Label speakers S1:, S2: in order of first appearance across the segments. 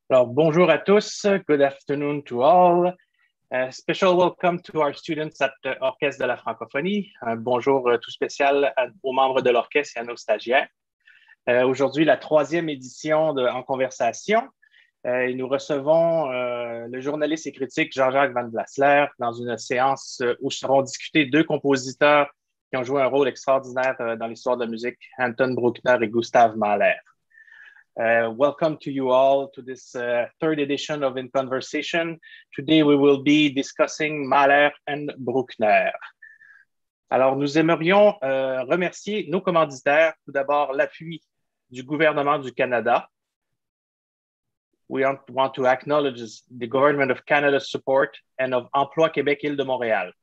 S1: Alors, bonjour à tous. Good afternoon to all. Special welcome to our students at Orchestre de la Francophonie. Un bonjour tout spécial aux membres de l'orchestre et à nos stagiaires. Aujourd'hui, la troisième édition de En Conversation. Et nous recevons le journaliste et critique Jean-Jacques Van Blasler dans une séance où seront discutés deux compositeurs qui ont joué un rôle extraordinaire dans l'histoire de la musique, Anton Bruckner et Gustav Mahler. Welcome to you all to this third edition of In Conversation. Today we will be discussing Mahler and Bruckner. Alors, nous aimerions remercier nos commanditaires. Tout d'abord, l'appui du gouvernement du Canada. We want to acknowledge the Government of Canada's support and of Emploi Québec Île de Montréal.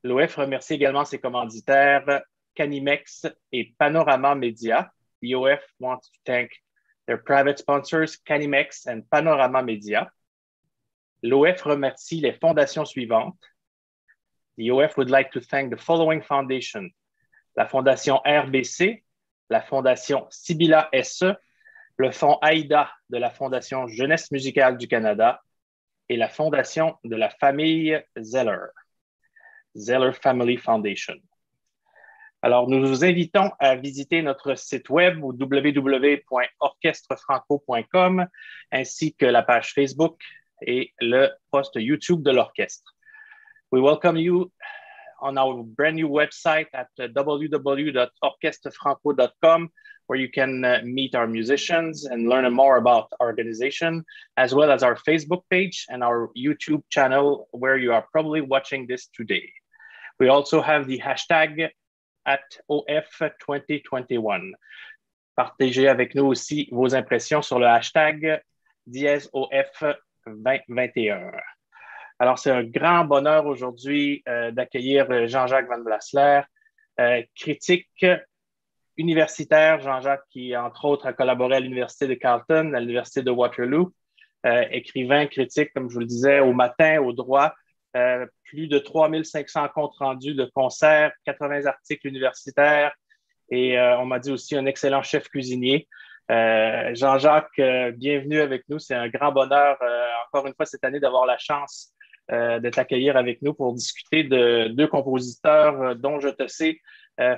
S1: L'OF remercie également ses commanditaires Canimex et Panorama Media. The OF wants to thank their private sponsors, Canimex and Panorama Media. L'OF remercie les fondations suivantes. The OF would like to thank the following foundation: la Fondation RBC, la Fondation Sibylla SE, le Fonds AIDA de la Fondation Jeunesse musicale du Canada et la Fondation de la famille Zeller, Zeller Family Foundation. Alors, nous vous invitons à visiter notre site web au www.orchestrefranco.com ainsi que la page Facebook et le post YouTube de l'orchestre. We welcome you on our brand new website at www.orchestrefranco.com where you can meet our musicians and learn more about our organization, as well as our Facebook page and our YouTube channel where you are probably watching this today. We also have the hashtag at OF2021. Partagez avec nous aussi vos impressions sur le hashtag #OF2021. Alors, c'est un grand bonheur aujourd'hui d'accueillir Jean-Jacques Van Blasler, critique universitaire. Jean-Jacques qui, entre autres, a collaboré à l'Université de Carleton, à l'Université de Waterloo, écrivain, critique, comme je vous le disais, au Matin, au Droit. Plus de 3500 comptes rendus de concerts, 80 articles universitaires et on m'a dit aussi un excellent chef cuisinier. Jean-Jacques, bienvenue avec nous. C'est un grand bonheur, encore une fois, cette année, d'avoir la chance de t'accueillir avec nous pour discuter de deux compositeurs dont je te sais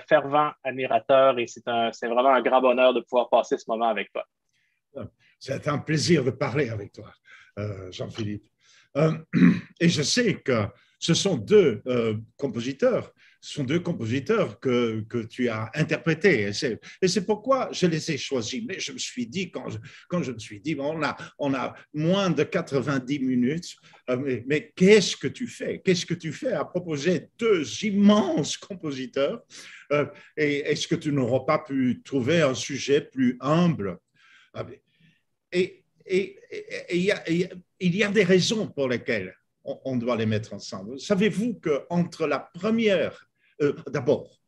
S1: fervent admirateur et c'est vraiment un grand bonheur de pouvoir passer ce moment avec toi.
S2: C'est un plaisir de parler avec toi, Jean-Philippe. Et je sais que ce sont deux compositeurs que tu as interprétés. Et c'est pourquoi je les ai choisis. Mais je me suis dit, quand je me suis dit, on a moins de 90 minutes, mais qu'est-ce que tu fais? Qu'est-ce que tu fais à proposer deux immenses compositeurs? Et est-ce que tu n'auras pas pu trouver un sujet plus humble? Et il y a des raisons pour lesquelles on doit les mettre ensemble. Savez-vous qu'entre la première, d'abord,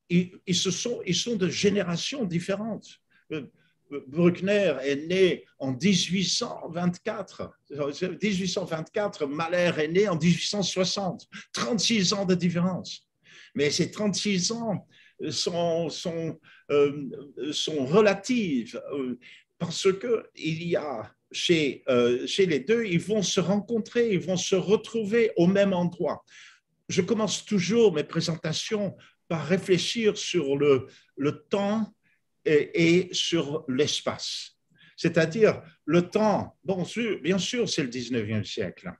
S2: ils sont de générations différentes. Bruckner est né en 1824. 1824, Mahler est né en 1860. 36 ans de différence. Mais ces 36 ans sont relatives. Parce qu'il y a chez les deux, ils vont se rencontrer, ils vont se retrouver au même endroit. Je commence toujours mes présentations par réfléchir sur le temps et sur l'espace. C'est-à-dire le temps, bien sûr, c'est le 19e siècle.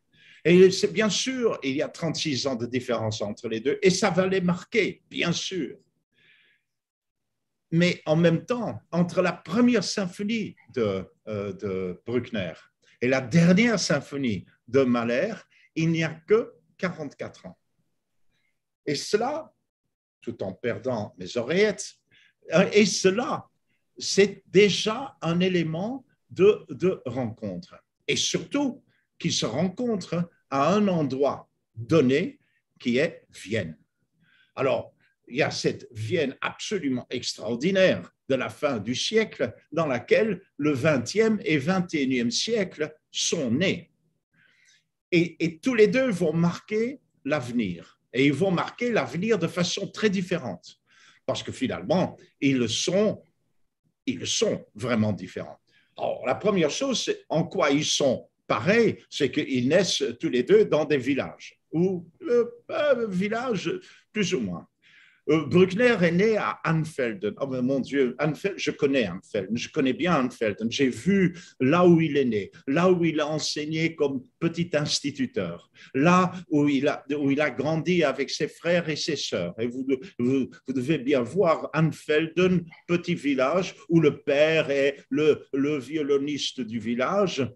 S2: Et bien sûr, il y a 36 ans de différence entre les deux et ça va les marquer, bien sûr. Mais en même temps, entre la première symphonie de Bruckner et la dernière symphonie de Mahler, il n'y a que 44 ans. Et cela, tout en perdant mes oreillettes, et cela, c'est déjà un élément de rencontre. Et surtout, qu'ils se rencontrent à un endroit donné qui est Vienne. Alors, il y a cette Vienne absolument extraordinaire de la fin du siècle dans laquelle le 20e et 21e siècle sont nés. Et tous les deux vont marquer l'avenir. Et ils vont marquer l'avenir de façon très différente. Parce que finalement, ils le sont vraiment différents. Alors, la première chose, c'est en quoi ils sont pareils, c'est qu'ils naissent tous les deux dans des villages, ou villages plus ou moins. Bruckner est né à Anfelden. Oh mon Dieu, Anfelden, je connais Anfelden, je connais bien Anfelden. J'ai vu là où il est né, là où il a enseigné comme petit instituteur, là où il a grandi avec ses frères et ses sœurs. Et vous devez bien voir Anfelden, petit village où le père est le violoniste du village.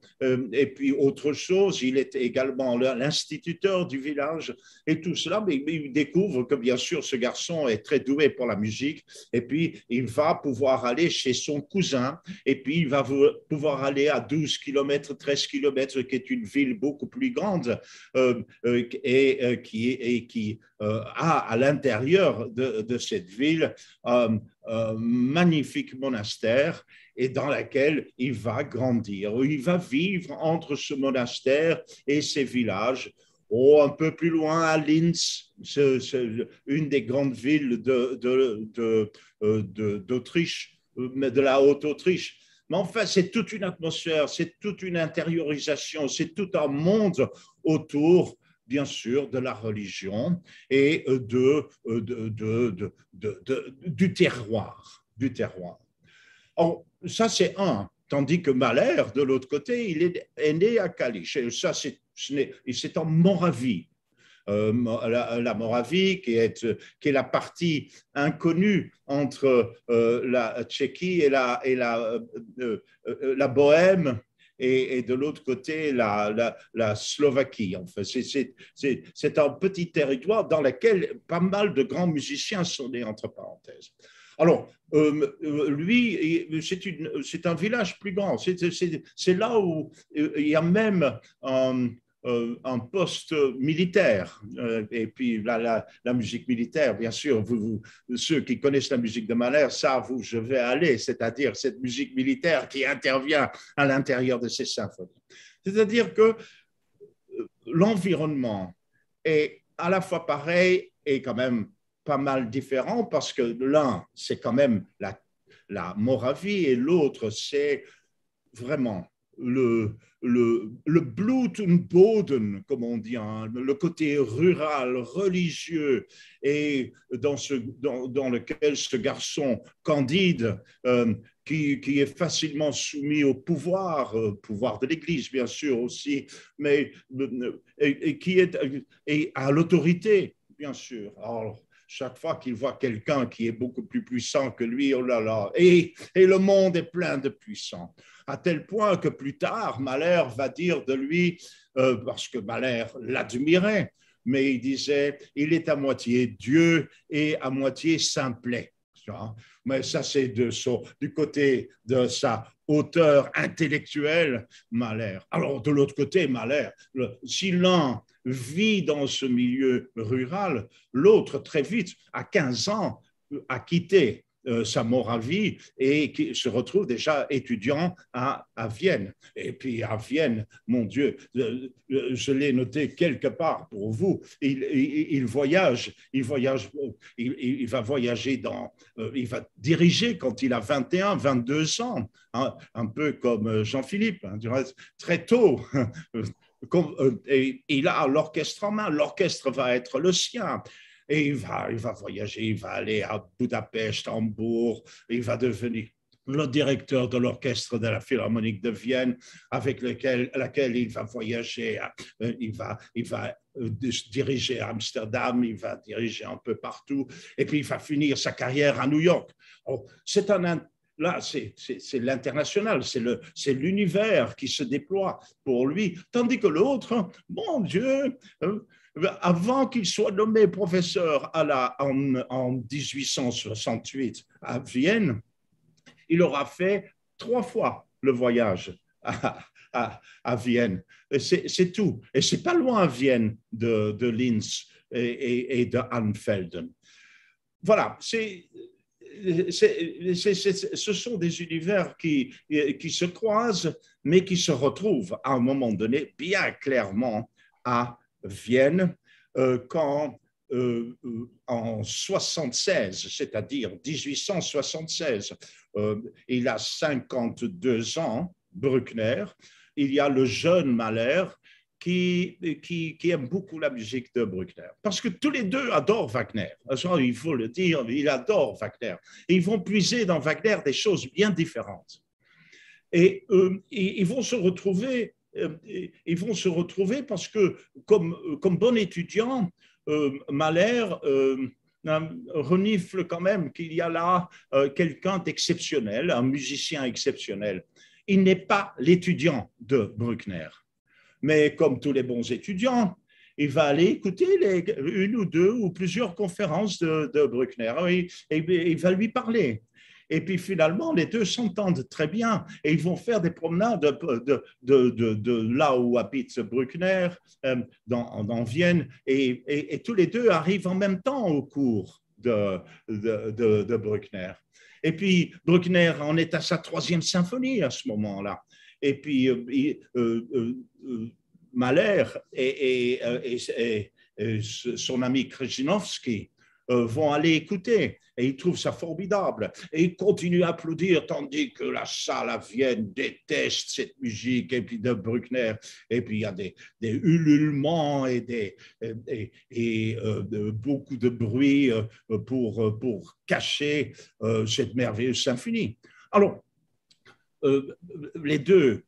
S2: Et puis autre chose, il est également l'instituteur du village. Et tout cela, mais il découvre que bien sûr ce garçon est très doué pour la musique, et puis il va pouvoir aller chez son cousin, et puis il va pouvoir aller à 12 km, 13 km, qui est une ville beaucoup plus grande, qui a à l'intérieur de cette ville un magnifique monastère, et dans laquelle il va grandir. Il va vivre entre ce monastère et ces villages. Oh, un peu plus loin, à Linz, une des grandes villes d'Autriche, de la Haute-Autriche. Mais enfin, c'est toute une atmosphère, c'est toute une intériorisation, c'est tout un monde autour, bien sûr, de la religion et du terroir. Du terroir. Alors, ça, c'est un. Tandis que Mahler, de l'autre côté, il est né à Kalisz. Et ça, c'est en Moravie. La Moravie, qui est la partie inconnue entre la Tchéquie et la Bohème, et de l'autre côté, la Slovaquie. Enfin, c'est un petit territoire dans lequel pas mal de grands musiciens sont nés, entre parenthèses. Alors, lui, c'est un village plus grand. C'est là où il y a même un poste militaire. Et puis la musique militaire, bien sûr, ceux qui connaissent la musique de Mahler savent où je vais aller, c'est-à-dire cette musique militaire qui intervient à l'intérieur de ces symphonies. C'est-à-dire que l'environnement est à la fois pareil et quand même pas mal différent, parce que l'un, c'est quand même la Moravie, et l'autre, c'est vraiment le Blutenboden, comme on dit, hein, le côté rural, religieux, et dans lequel ce garçon candide, qui est facilement soumis au pouvoir de l'Église, bien sûr aussi, mais et à l'autorité, bien sûr. Alors, chaque fois qu'il voit quelqu'un qui est beaucoup plus puissant que lui, oh là là, et le monde est plein de puissants. À tel point que plus tard, Mahler va dire de lui, parce que Mahler l'admirait, mais il disait, il est à moitié Dieu et à moitié simplet. Mais ça, c'est du côté de sa hauteur intellectuelle, Mahler. Alors, de l'autre côté, Mahler, si l'un vit dans ce milieu rural, l'autre, très vite, à 15 ans, a quitté sa Moravie et qui se retrouve déjà étudiant à Vienne. Et puis à Vienne, mon Dieu, je l'ai noté quelque part pour vous, il voyage, il va voyager il va diriger quand il a 21, 22 ans, hein, un peu comme Jean-Philippe, hein, très tôt. Et il a l'orchestre en main, l'orchestre va être le sien. Et il va voyager, il va aller à Budapest, Hambourg, il va devenir le directeur de l'orchestre de la Philharmonique de Vienne, avec laquelle il va voyager, il va diriger à Amsterdam, il va diriger un peu partout, et puis il va finir sa carrière à New York. Là, c'est l'international, c'est l'univers qui se déploie pour lui, tandis que l'autre, mon Dieu, avant qu'il soit nommé professeur en 1868 à Vienne, il aura fait 3 fois le voyage à Vienne. C'est tout. Et c'est pas loin, Vienne, de Linz et de Anfelden. Voilà, ce sont des univers qui se croisent, mais qui se retrouvent à un moment donné bien clairement à Vienne, quand en 76, c'est-à-dire 1876, il a 52 ans, Bruckner. Il y a le jeune Mahler qui aime beaucoup la musique de Bruckner. Parce que tous les deux adorent Wagner. Il faut le dire, ils adorent Wagner. Et ils vont puiser dans Wagner des choses bien différentes. Et ils vont se retrouver parce que, comme bon étudiant, Mahler renifle quand même qu'il y a là quelqu'un d'exceptionnel, un musicien exceptionnel. Il n'est pas l'étudiant de Bruckner, mais comme tous les bons étudiants, il va aller écouter une ou deux ou plusieurs conférences de Bruckner et il va lui parler. Et puis finalement, les deux s'entendent très bien et ils vont faire des promenades de là où habite Bruckner, dans Vienne, et tous les deux arrivent en même temps au cours de Bruckner. Et puis Bruckner en est à sa 3e symphonie à ce moment-là. Et puis Mahler et son ami Krzyżanowski vont aller écouter et ils trouvent ça formidable et ils continuent à applaudir tandis que la salle à Vienne déteste cette musique et puis de Bruckner et puis il y a des ululements et beaucoup de bruit pour cacher cette merveilleuse symphonie. Alors, les deux,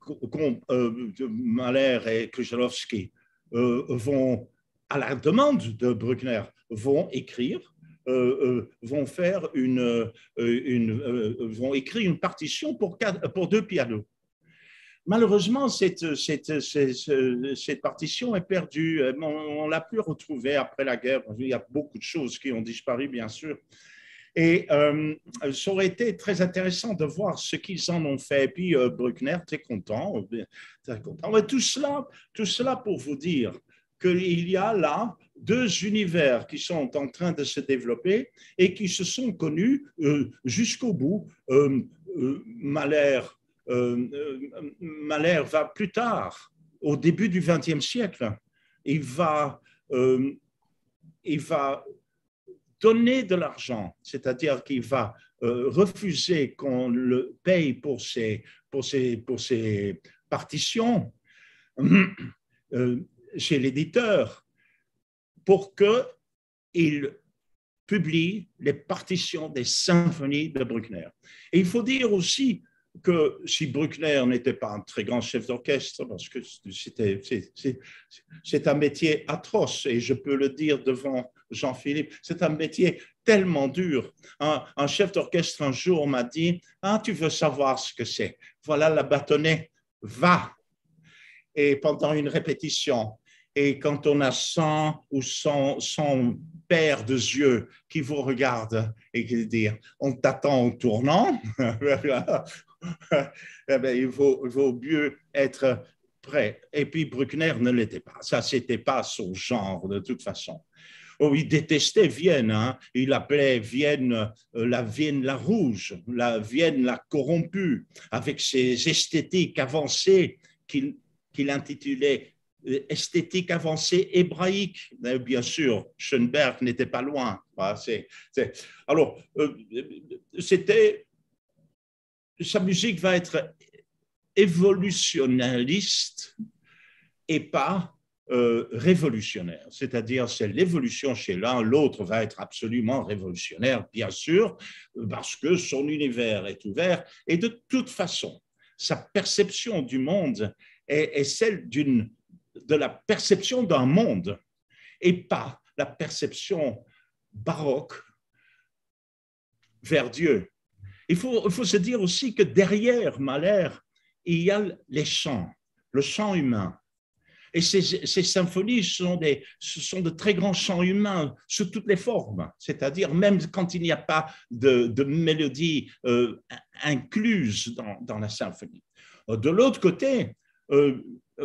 S2: Mahler et Krzyżanowski, vont, à la demande de Bruckner, vont écrire, vont écrire une partition pour 2 pianos. Malheureusement, cette partition est perdue. On ne l'a plus retrouvée après la guerre. Il y a beaucoup de choses qui ont disparu, bien sûr. Et ça aurait été très intéressant de voir ce qu'ils en ont fait. Et puis Bruckner, très content. Mais tout cela pour vous dire qu'il y a là 2 univers qui sont en train de se développer et qui se sont connus jusqu'au bout. Mahler va plus tard, au début du XXe siècle, il va donner de l'argent, c'est-à-dire qu'il va refuser qu'on le paye pour ses partitions chez l'éditeur pour qu'il publie les partitions des symphonies de Bruckner. Et il faut dire aussi que si Bruckner n'était pas un très grand chef d'orchestre, parce que c'est un métier atroce, et je peux le dire devant Jean-Philippe, c'est un métier tellement dur. Un chef d'orchestre un jour m'a dit « Ah, tu veux savoir ce que c'est? Voilà la bâtonnette, va !» Et pendant une répétition, et quand on a 100 ou 100 paires de yeux qui vous regardent et qui disent « On t'attend au tournant », il vaut mieux être prêt. Et puis Bruckner ne l'était pas. Ça, ce n'était pas son genre de toute façon. Oh, il détestait Vienne. Hein. Il appelait Vienne la rouge, la Vienne la corrompue, avec ses esthétiques avancées qu'il intitulait esthétique avancée hébraïque. Bien sûr, Schoenberg n'était pas loin. Alors, sa musique va être évolutionnaliste et pas révolutionnaire. C'est-à-dire, c'est l'évolution chez l'un, l'autre va être absolument révolutionnaire, bien sûr, parce que son univers est ouvert. Et de toute façon, sa perception du monde est celle de la perception d'un monde et pas la perception baroque vers Dieu. Il faut se dire aussi que derrière Mahler, il y a les chants, le chant humain. Et ces symphonies ce sont de très grands chants humains sous toutes les formes, c'est-à-dire même quand il n'y a pas de mélodie incluse dans la symphonie. De l'autre côté,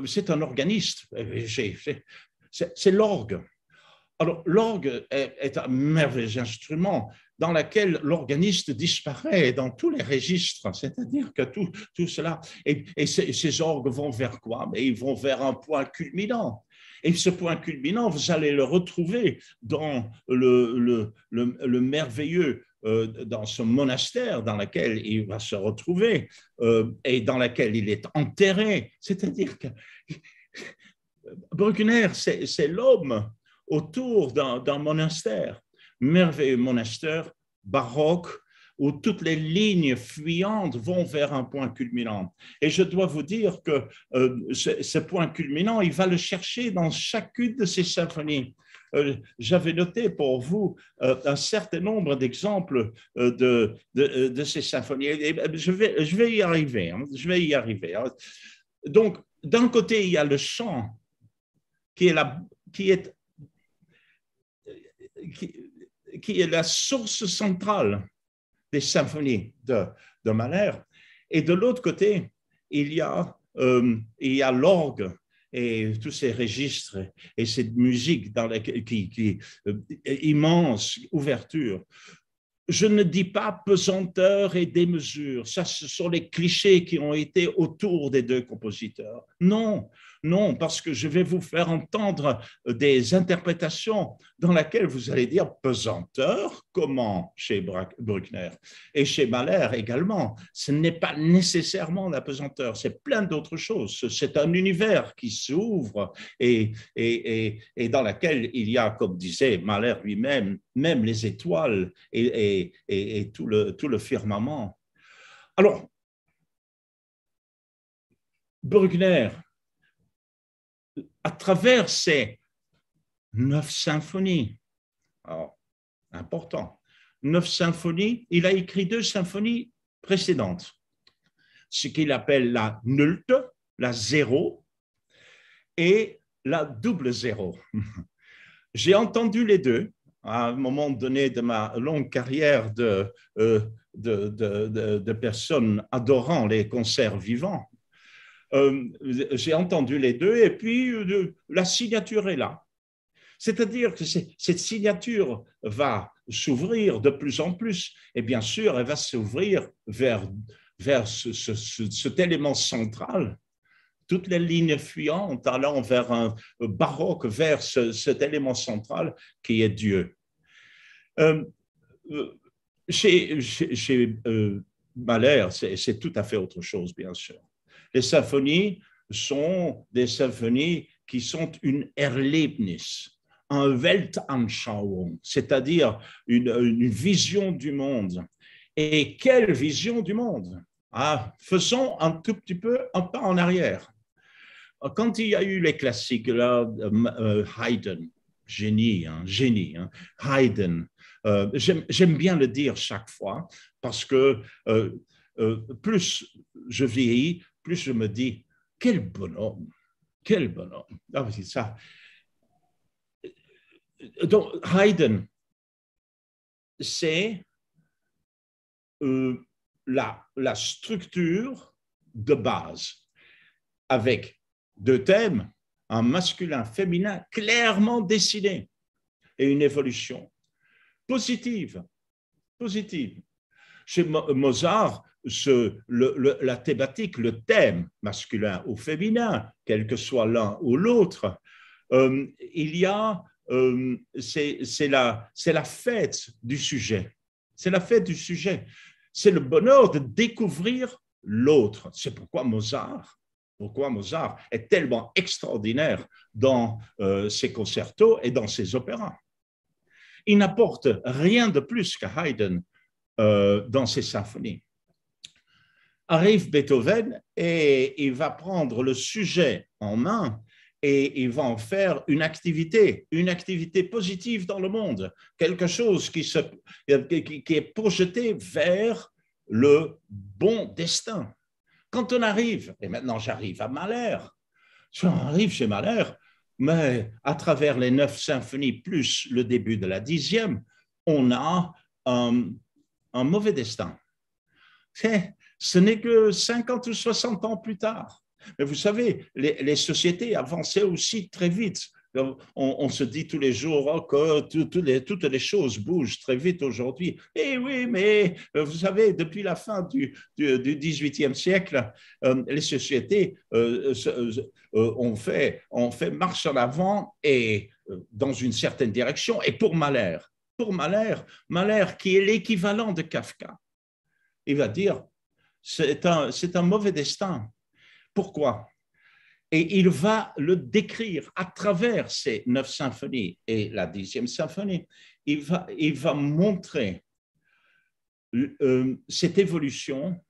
S2: c'est un organiste, c'est l'orgue. Alors, l'orgue est un merveilleux instrument dans lequel l'organiste disparaît dans tous les registres, c'est-à-dire que tout cela, et ces orgues vont vers quoi? Mais ils vont vers un point culminant. Et ce point culminant, vous allez le retrouver dans le merveilleux, dans ce monastère dans lequel il va se retrouver et dans lequel il est enterré. C'est-à-dire que Bruckner, c'est l'homme autour d'un monastère, merveilleux monastère baroque, où toutes les lignes fuyantes vont vers un point culminant. Et je dois vous dire que ce point culminant, il va le chercher dans chacune de ses symphonies. J'avais noté pour vous un certain nombre d'exemples de ces symphonies. Et je vais y arriver. Je vais y arriver. Donc, d'un côté, il y a le chant qui est la source centrale des symphonies de Mahler. Et de l'autre côté, il y a l'orgue et tous ces registres et cette musique dans immense ouverture. Je ne dis pas pesanteur et démesure, ça ce sont les clichés qui ont été autour des deux compositeurs. Non, non, parce que je vais vous faire entendre des interprétations dans lesquelles vous allez dire pesanteur, comment chez Bruckner et chez Mahler également. Ce n'est pas nécessairement la pesanteur, c'est plein d'autres choses. C'est un univers qui s'ouvre et dans lequel il y a, comme disait Mahler lui-même, même les étoiles et tout le firmament. Alors, Bruckner, à travers ces 9 symphonies, alors, important, 9 symphonies, il a écrit 2 symphonies précédentes, ce qu'il appelle la Nullte, la zéro, et la double zéro. J'ai entendu les deux à un moment donné de ma longue carrière de personnes adorant les concerts vivants. J'ai entendu les deux et puis la signature est là. C'est-à-dire que cette signature va s'ouvrir de plus en plus et bien sûr, elle va s'ouvrir vers cet élément central, toutes les lignes fuyantes allant vers un baroque, vers cet élément central qui est Dieu. Chez Mahler, c'est tout à fait autre chose, bien sûr. Les symphonies sont des symphonies qui sont une Erlebnis, un Weltanschauung, c'est-à-dire une vision du monde. Et quelle vision du monde? Faisons un tout petit peu un pas en arrière. Quand il y a eu les classiques, là, Haydn, génie, Haydn, j'aime bien le dire chaque fois parce que plus je vieillis, plus je me dis, quel bonhomme, quel bonhomme. Ah, c'est ça. Donc, Haydn, c'est la structure de base avec 2 thèmes, un masculin, féminin clairement dessiné et une évolution positive. Chez Mozart, la thématique, le thème masculin ou féminin, quel que soit l'un ou l'autre, il y a, c'est la fête du sujet. C'est la fête du sujet. C'est le bonheur de découvrir l'autre. C'est pourquoi Mozart est tellement extraordinaire dans ses concertos et dans ses opéras. Il n'apporte rien de plus que Haydn dans ses symphonies. Arrive Beethoven et il va prendre le sujet en main et il va en faire une activité positive dans le monde, quelque chose qui est projeté vers le bon destin. Quand on arrive, et maintenant j'arrive à Mahler, j'arrive chez Mahler, mais à travers les 9 symphonies plus le début de la 10e, on a un mauvais destin. Ce n'est que 50 ou 60 ans plus tard. Mais vous savez, les sociétés avançaient aussi très vite. On se dit tous les jours oh, que toutes les choses bougent très vite aujourd'hui. Eh oui, mais vous savez, depuis la fin du XVIIIe siècle, les sociétés ont fait marche en avant et dans une certaine direction. Et pour Mahler, qui est l'équivalent de Kafka, il va dire c'est un mauvais destin. Pourquoi? Et il va le décrire à travers ces 9 symphonies et la 10e symphonie. Il va montrer cette évolution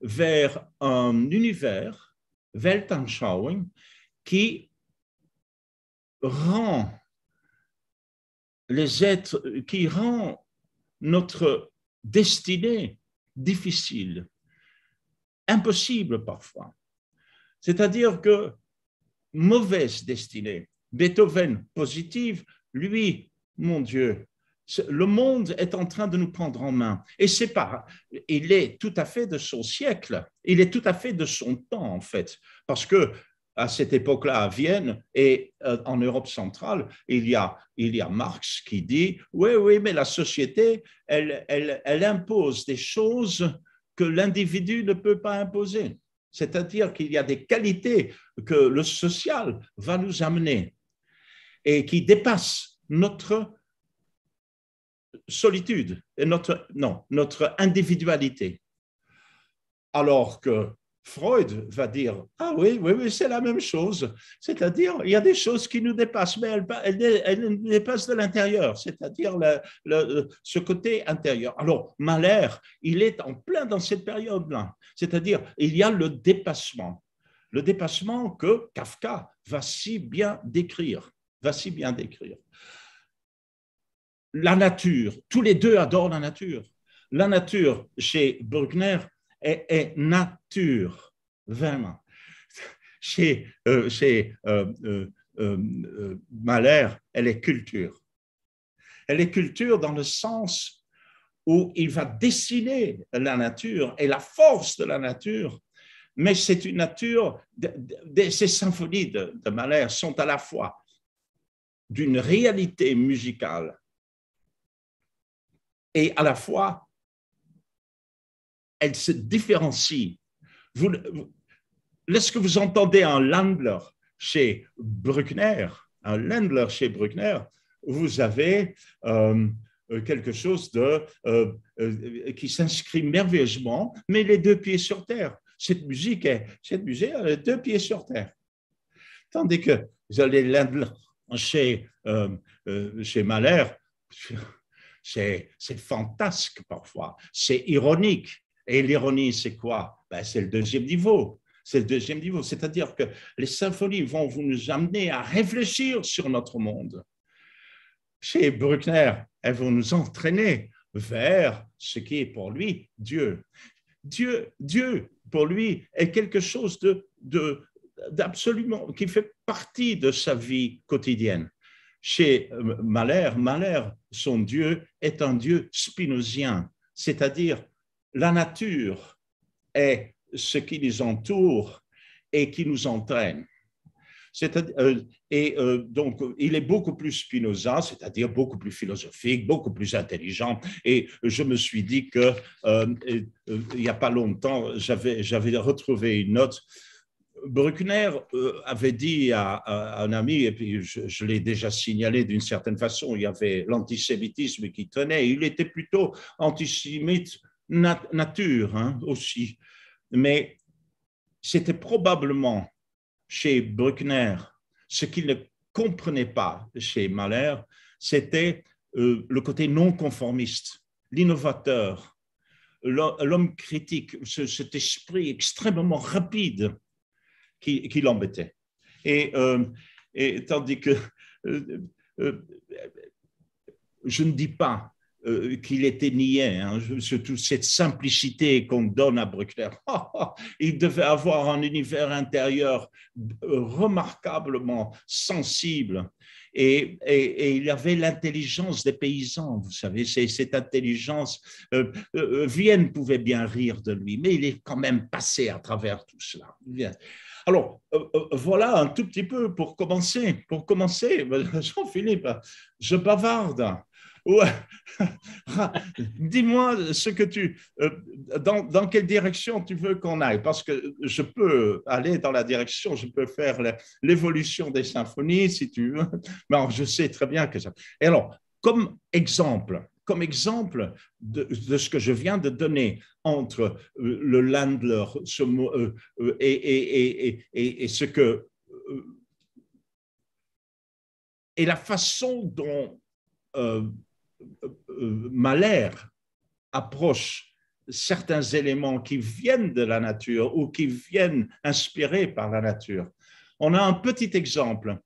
S2: vers un univers, Weltanschauung, qui rend notre destinée difficile, impossible parfois. C'est-à-dire que mauvaise destinée, Beethoven positive, lui, mon Dieu, le monde est en train de nous prendre en main. Et c'est pas, il est tout à fait de son siècle, il est tout à fait de son temps en fait, parce que à cette époque-là, à Vienne et en Europe centrale, il y a Marx qui dit oui, mais la société, elle impose des choses que l'individu ne peut pas imposer. C'est-à-dire qu'il y a des qualités que le social va nous amener et qui dépassent notre solitude et notre individualité. Alors que Freud va dire « Ah oui, c'est la même chose. » C'est-à-dire, il y a des choses qui nous dépassent, mais elles nous dépassent de l'intérieur, c'est-à-dire ce côté intérieur. Alors, Mahler, il est en plein dans cette période-là. C'est-à-dire, il y a le dépassement que Kafka va si bien décrire. La nature, tous les deux adorent la nature. La nature, chez Bruckner, est nature, vraiment. Chez Mahler, elle est culture. Elle est culture dans le sens où il va dessiner la nature et la force de la nature, mais c'est une nature, ces symphonies de Mahler sont à la fois d'une réalité musicale et à la fois elle se différencie. Lorsque vous entendez un Ländler chez Bruckner, vous avez quelque chose qui s'inscrit merveilleusement, mais les deux pieds sur terre. Cette musique a les deux pieds sur terre. Tandis que vous allez Ländler chez Mahler, c'est fantasque parfois, c'est ironique. Et l'ironie, c'est quoi? C'est le deuxième niveau. C'est-à-dire que les symphonies vont nous amener à réfléchir sur notre monde. Chez Bruckner, elles vont nous entraîner vers ce qui est pour lui Dieu. Dieu pour lui, est quelque chose d'absolument, qui fait partie de sa vie quotidienne. Chez Mahler, son Dieu est un Dieu spinozien, c'est-à-dire la nature est ce qui nous entoure et qui nous entraîne. Donc, il est beaucoup plus Spinoza, c'est-à-dire beaucoup plus philosophique, beaucoup plus intelligent. Et je me suis dit que il n'y a pas longtemps, j'avais retrouvé une note. Bruckner avait dit à un ami, et puis je l'ai déjà signalé d'une certaine façon, il y avait l'antisémitisme qui tenait. Il était plutôt antisémite nature aussi, mais c'était probablement chez Bruckner ce qu'il ne comprenait pas chez Mahler, c'était le côté non conformiste, l'innovateur, l'homme critique, cet esprit extrêmement rapide qui l'embêtait. Et tandis que je ne dis pas qu'il était niais, surtout cette simplicité qu'on donne à Bruckner. Il devait avoir un univers intérieur remarquablement sensible et il avait l'intelligence des paysans, vous savez, cette intelligence. Vienne pouvait bien rire de lui, mais il est quand même passé à travers tout cela. Alors, voilà un tout petit peu pour commencer. Jean-Philippe, je bavarde. Ouais. Dis-moi ce que dans quelle direction tu veux qu'on aille, parce que je peux aller dans la direction, je peux faire l'évolution des symphonies si tu veux, mais alors, je sais très bien que ça. Et alors, comme exemple de ce que je viens de donner entre le Landler et ce que et la façon dont Mahler approche certains éléments qui viennent de la nature ou qui viennent inspirés par la nature. On a un petit exemple.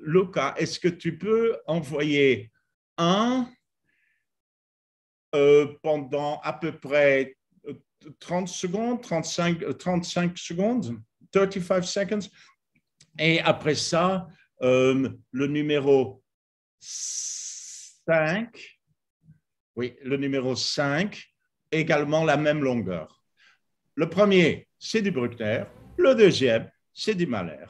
S2: Luca, est-ce que tu peux envoyer pendant à peu près 30 secondes, 35 secondes, 35 seconds, et après ça, le numéro 5, oui, le numéro 5, également la même longueur. Le premier, c'est du Bruckner. Le deuxième, c'est du Mahler.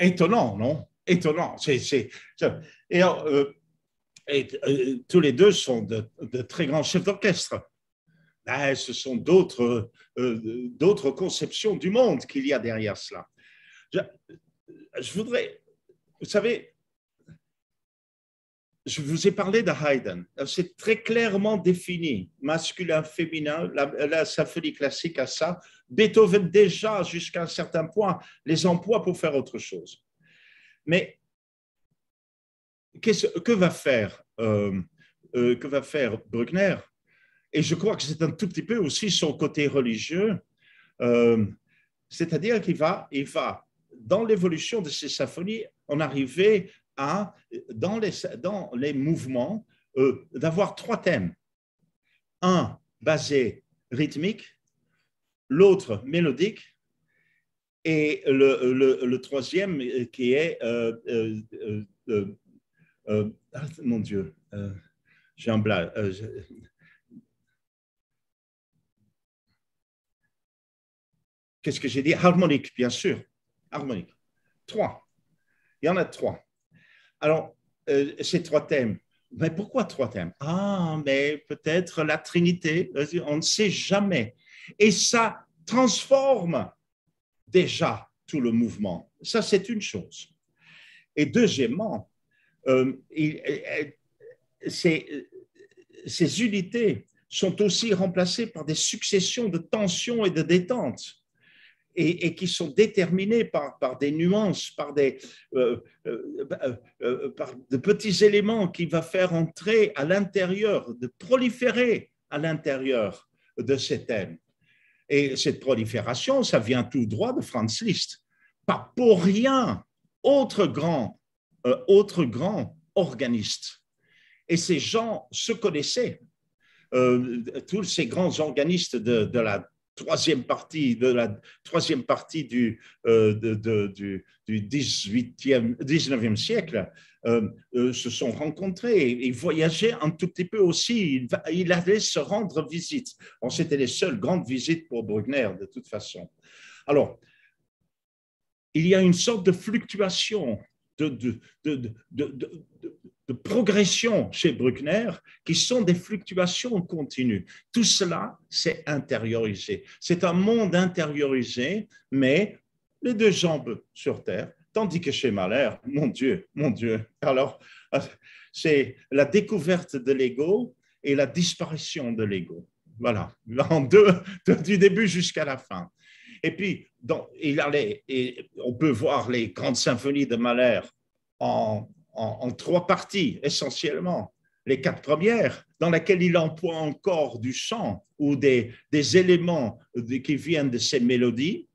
S2: Étonnant, non? Étonnant. Tous les deux sont de très grands chefs d'orchestre. Ce sont d'autres conceptions du monde qu'il y a derrière cela. Je voudrais, vous savez, je vous ai parlé de Haydn. C'est très clairement défini, masculin, féminin, la symphonie classique a ça. Beethoven déjà, jusqu'à un certain point, les emploie pour faire autre chose. Mais que va faire Bruckner? Et je crois que c'est un tout petit peu aussi son côté religieux, c'est-à-dire qu'il va, dans l'évolution de ces symphonies, en arriver à, dans les mouvements, d'avoir trois thèmes. Un basé rythmique, l'autre mélodique, et le troisième qui est, mon Dieu, j'ai un blague. Qu'est-ce que j'ai dit? Harmonique, bien sûr. Harmonique. Trois. Il y en a trois. Alors, ces trois thèmes. Mais pourquoi trois thèmes? Ah, mais peut-être la Trinité. On ne sait jamais. Et ça transforme déjà tout le mouvement. Ça, c'est une chose. Et deuxièmement, ces unités sont aussi remplacées par des successions de tensions et de détentes. Et qui sont déterminés par des nuances, par de petits éléments qui vont faire entrer à l'intérieur, de proliférer à l'intérieur de ces thèmes. Et cette prolifération, ça vient tout droit de Franz Liszt. Pas pour rien, autre grand organiste. Et ces gens se connaissaient. tous ces grands organistes de la troisième partie du 19e siècle se sont rencontrés et voyageaient un tout petit peu aussi. Il allait se rendre visite. Bon, c'était les seules grandes visites pour Bruckner, de toute façon. Alors, il y a une sorte de fluctuation, de progression chez Bruckner qui sont des fluctuations continues. Tout cela, c'est intériorisé. C'est un monde intériorisé, mais les deux jambes sur terre. Tandis que chez Mahler, mon Dieu. Alors, c'est la découverte de l'ego et la disparition de l'ego. Voilà, en deux, du début jusqu'à la fin. Et puis, on peut voir les grandes symphonies de Mahler en trois parties, essentiellement. Les quatre premières, dans lesquelles il emploie encore du chant ou des éléments qui viennent de ces mélodies.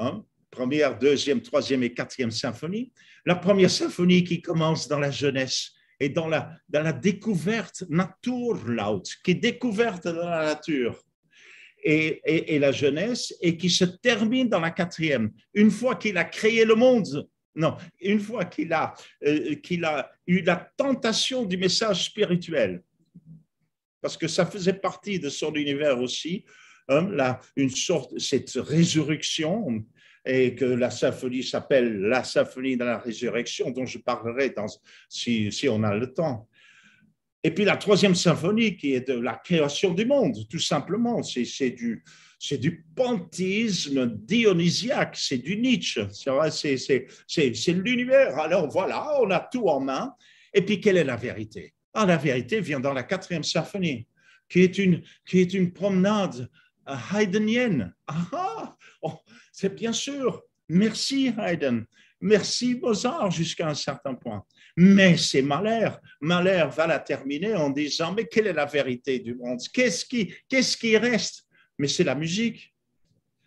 S2: Hein, première, deuxième, troisième et quatrième symphonie. La première symphonie qui commence dans la jeunesse et dans la découverte Naturlaut, qui est découverte dans la nature. Et la jeunesse, et qui se termine dans la quatrième. Une fois qu'il a créé le monde, non, une fois qu'il a eu la tentation du message spirituel, parce que ça faisait partie de son univers aussi, cette résurrection, et que la symphonie s'appelle la symphonie de la résurrection, dont je parlerai si on a le temps. Et puis la troisième symphonie qui est de la création du monde, tout simplement. C'est du panthéisme dionysiaque, c'est du Nietzsche, c'est l'univers. Alors voilà, on a tout en main. Et puis quelle est la vérité? La vérité vient dans la quatrième symphonie, qui est une promenade haydnienne. C'est bien sûr. Merci Haydn. Merci Mozart jusqu'à un certain point. Mais c'est Mahler. Mahler va la terminer en disant, mais quelle est la vérité du monde? Qu'est-ce qui reste? Mais c'est la musique.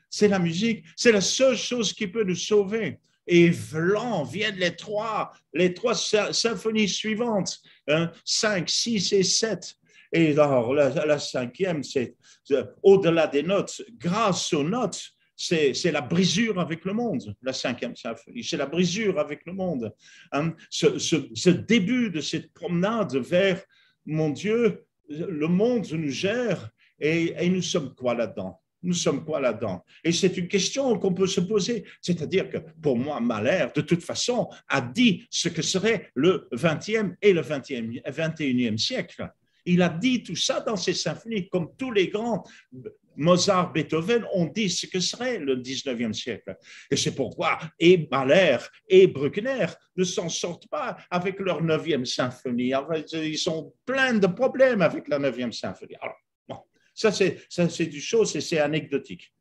S2: C'est la musique. C'est la seule chose qui peut nous sauver. Et vlan viennent les trois symphonies suivantes, 5, 6 et 7. Et alors, la cinquième, c'est au-delà des notes, grâce aux notes, c'est la brisure avec le monde, la cinquième symphonie, c'est la brisure avec le monde. Ce début de cette promenade vers, mon Dieu, le monde nous gère et nous sommes quoi là-dedans? Nous sommes quoi là-dedans? Et c'est une question qu'on peut se poser. C'est-à-dire que pour moi, Mahler, de toute façon, a dit ce que serait le 20e et le 21e siècle. Il a dit tout ça dans ses symphonies, comme tous les grands, Mozart, Beethoven, ont dit ce que serait le 19e siècle. Et c'est pourquoi et Mahler et Bruckner ne s'en sortent pas avec leur 9e symphonie. Ils sont pleins de problèmes avec la 9e symphonie. Alors, bon, ça c'est du chose et c'est anecdotique.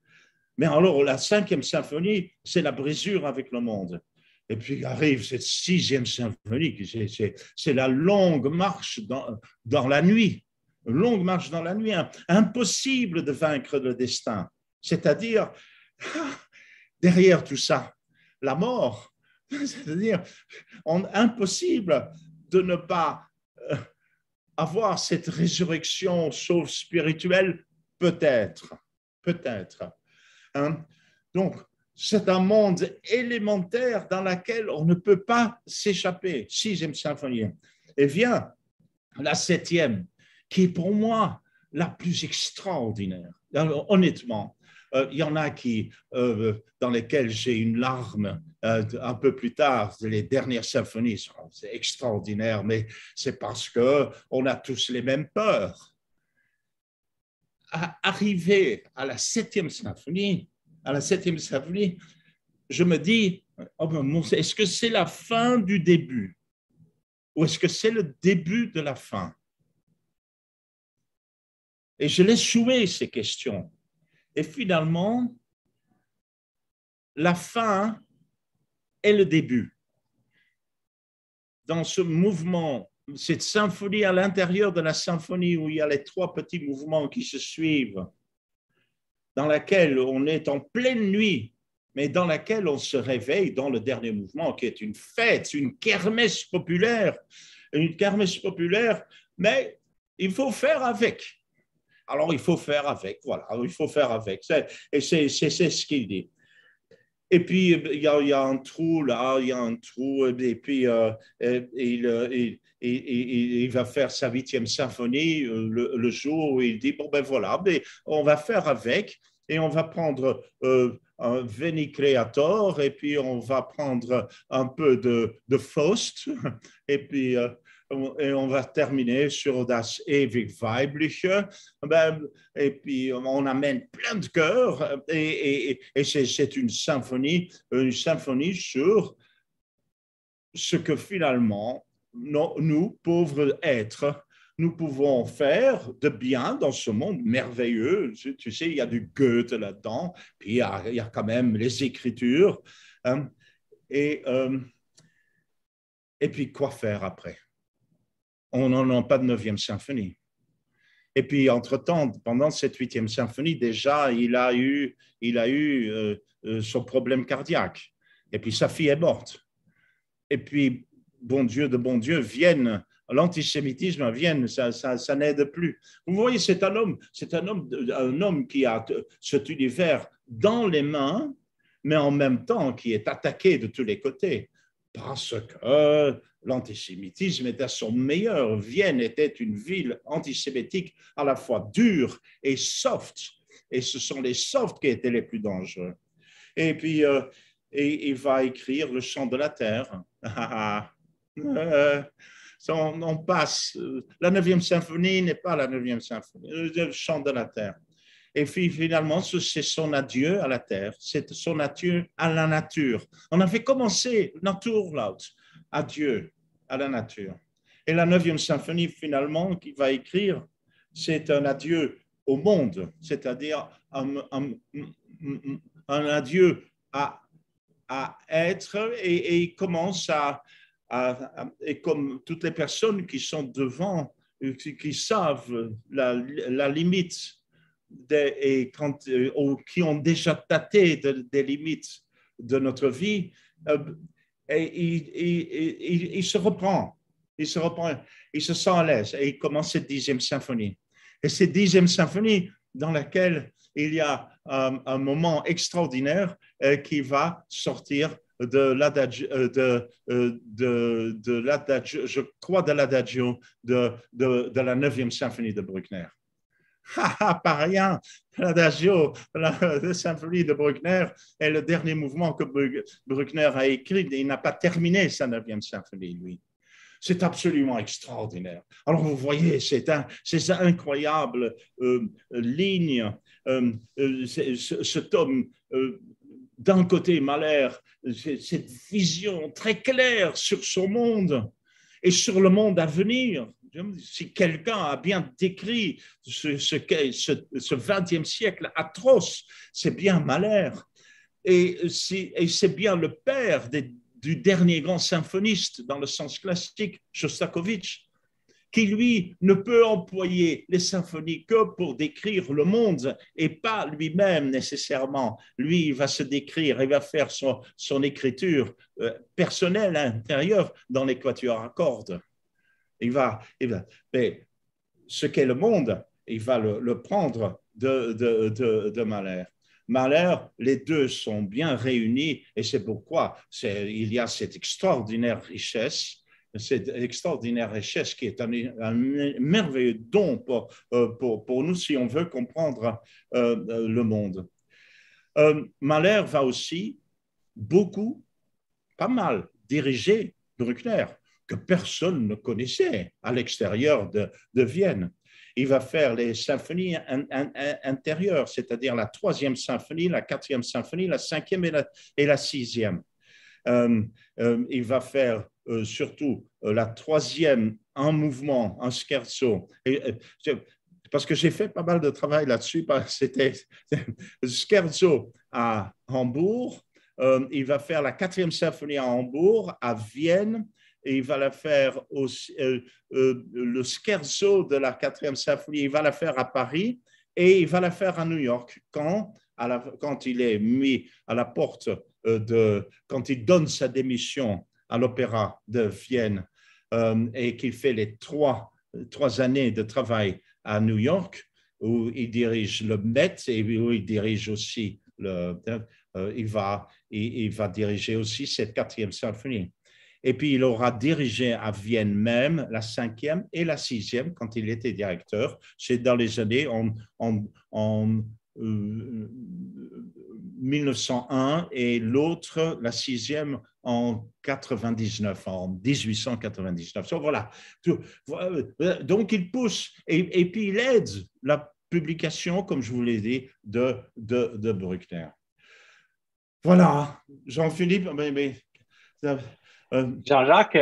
S2: Mais alors, la 5e symphonie, c'est la brisure avec le monde. Et puis arrive cette 6e symphonie, c'est la longue marche dans la nuit. Une longue marche dans la nuit, impossible de vaincre le destin. C'est-à-dire, derrière tout ça, la mort. C'est-à-dire, impossible de ne pas avoir cette résurrection, sauf spirituelle, peut-être. Donc, c'est un monde élémentaire dans lequel on ne peut pas s'échapper. 6e symphonie. Et vient la 7e, qui est pour moi la plus extraordinaire. Alors, honnêtement, il y en a dans lesquels j'ai une larme un peu plus tard. Les dernières symphonies, c'est extraordinaire, mais c'est parce qu'on a tous les mêmes peurs. Arrivé à la 7e symphonie, je me dis, est-ce que c'est la fin du début ou est-ce que c'est le début de la fin? Et je laisse jouer ces questions. Et finalement, la fin est le début. Dans ce mouvement, cette symphonie à l'intérieur de la symphonie où il y a les trois petits mouvements qui se suivent, dans laquelle on est en pleine nuit, mais dans laquelle on se réveille dans le dernier mouvement, qui est une fête, une kermesse populaire, mais il faut faire avec. alors il faut faire avec, voilà, il faut faire avec. Et c'est ce qu'il dit. Et puis, il y a un trou là, il y a un trou, et puis il va faire sa 8e symphonie le jour où il dit, bon ben voilà, mais on va faire avec, et on va prendre un Veni Creator, et puis on va prendre un peu de Faust, et puis et on va terminer sur Das ewig Weibliche. Ben, et puis on amène plein de chœurs, et c'est une symphonie sur ce que finalement, nous, pauvres êtres, nous pouvons faire de bien dans ce monde merveilleux. Tu sais, il y a du Goethe là-dedans, puis il y a quand même les Écritures. Hein, et, et puis, quoi faire après? On n'en a pas de 9e symphonie. Et puis, entre-temps, pendant cette 8e symphonie, déjà, il a eu son problème cardiaque. Et puis, sa fille est morte. Et puis, bon Dieu de bon Dieu, Vienne, l'antisémitisme à Vienne, ça n'aide plus. Vous voyez, c'est un homme qui a cet univers dans les mains, mais en même temps qui est attaqué de tous les côtés. Parce que l'antisémitisme est à son meilleur. Vienne était une ville antisémitique à la fois dure et soft. Et ce sont les softs qui étaient les plus dangereux. Et puis, il va écrire le chant de la terre. On passe. La 9e symphonie n'est pas la 9e symphonie. Le chant de la terre. Et puis finalement, c'est son adieu à la terre, c'est son adieu à la nature. On avait commencé Naturlaut, adieu à la nature. Et la 9e symphonie, finalement, qu'il va écrire, c'est un adieu au monde, c'est-à-dire un adieu à être, et il commence et comme toutes les personnes qui sont devant, qui savent la limite, et qui ont déjà tâté des limites de notre vie, et il se reprend, il se sent à l'aise, et il commence cette 10e symphonie. Et cette 10e symphonie dans laquelle il y a un moment extraordinaire qui va sortir de l'adagio, je crois, de l'adagio de la 9e symphonie de Bruckner. Pas rien, l'adagio, la symphonie de Bruckner est le dernier mouvement que Bruckner a écrit. Il n'a pas terminé sa 9e symphonie, lui. C'est absolument extraordinaire. Alors, vous voyez, c'est incroyable ligne. Cet homme, d'un côté, Mahler, cette vision très claire sur son monde et sur le monde à venir. Si quelqu'un a bien décrit ce 20e siècle atroce, c'est bien Mahler. Et c'est bien le père du dernier grand symphoniste dans le sens classique, Shostakovich, qui lui ne peut employer les symphonies que pour décrire le monde et pas lui-même nécessairement. Lui, il va se décrire, il va faire son écriture personnelle intérieure dans les quatuors à cordes. Mais ce qu'est le monde, il va le prendre de Mahler. Mahler, les deux sont bien réunis, et c'est pourquoi il y a cette extraordinaire richesse qui est un merveilleux don pour nous si on veut comprendre le monde. Mahler va aussi pas mal diriger Bruckner, que personne ne connaissait à l'extérieur de Vienne. Il va faire les symphonies intérieures, c'est-à-dire la 3e symphonie, la 4e symphonie, la 5e et la 6e. Il va faire surtout la 3e en mouvement, un scherzo. Parce que j'ai fait pas mal de travail là-dessus, c'était scherzo à Hambourg. Il va faire la 4e symphonie à Hambourg, à Vienne. Et il va la faire aussi, le scherzo de la 4e symphonie, il va la faire à Paris et il va la faire à New York quand il est mis à la porte quand il donne sa démission à l'Opéra de Vienne et qu'il fait les trois années de travail à New York. où il dirige le Met et où il dirige aussi il va diriger aussi cette 4e symphonie. Et puis, il aura dirigé à Vienne même la 5e et la 6e quand il était directeur. C'est dans les années en 1901 et l'autre, la 6e, en 99, en 1899. Donc, voilà. Donc, il pousse et puis il aide la publication, comme je vous l'ai dit, de Bruckner. Voilà, Jean-Philippe,
S1: Jean-Jacques,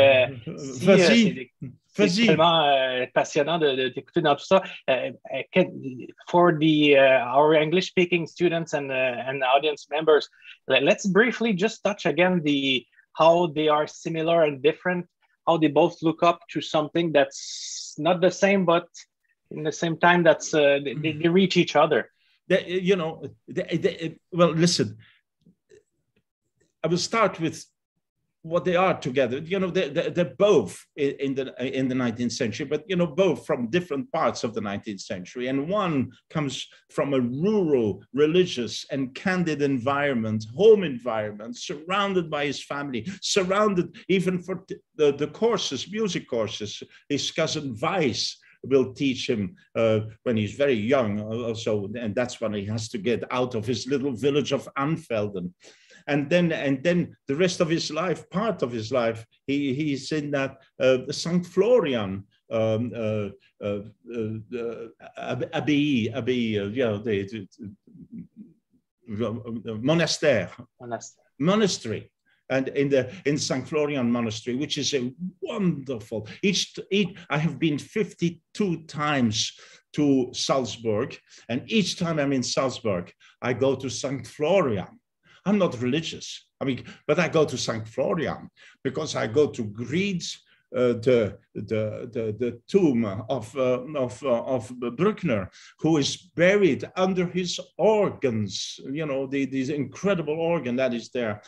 S1: c'est tellement passionnant de t'écouter dans tout ça. For our English-speaking students and audience members, let's briefly just touch again how they are similar and different, how they both look up to something that's not the same, but in the same time that's they reach each other.
S2: Well, listen, I will start with what they are together. They're both in the 19th century, but both from different parts of the 19th century. And one comes from a rural, religious, and candid environment, home environment, surrounded by his family, surrounded even for the courses, music courses. His cousin Weiss will teach him when he's very young, also, and that's when he has to get out of his little village of Anfelden. And then the rest of his life, part of his life, he's in that St. Florian abbey, monastery, and in St. Florian Monastery, which is a wonderful. I have been 52 times to Salzburg, and each time I'm in Salzburg, I go to St. Florian. I'm not religious, but I go to St. Florian because I go to greet the tomb of Bruckner, who is buried under his organs. This incredible organ that is there,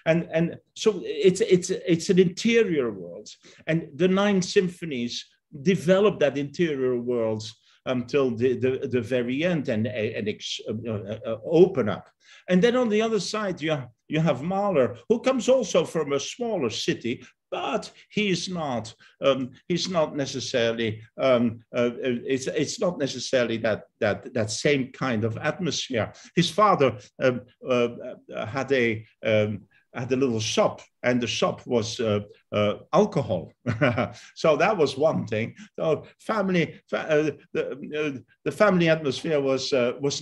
S2: and so it's an interior world, and the 9 symphonies develop that interior world until the very end and open up. And then on the other side, you have Mahler, who comes also from a smaller city, but he's not necessarily it's not necessarily that same kind of atmosphere. His father had a little shop, and the shop was alcohol. So that was one thing. So the family atmosphere was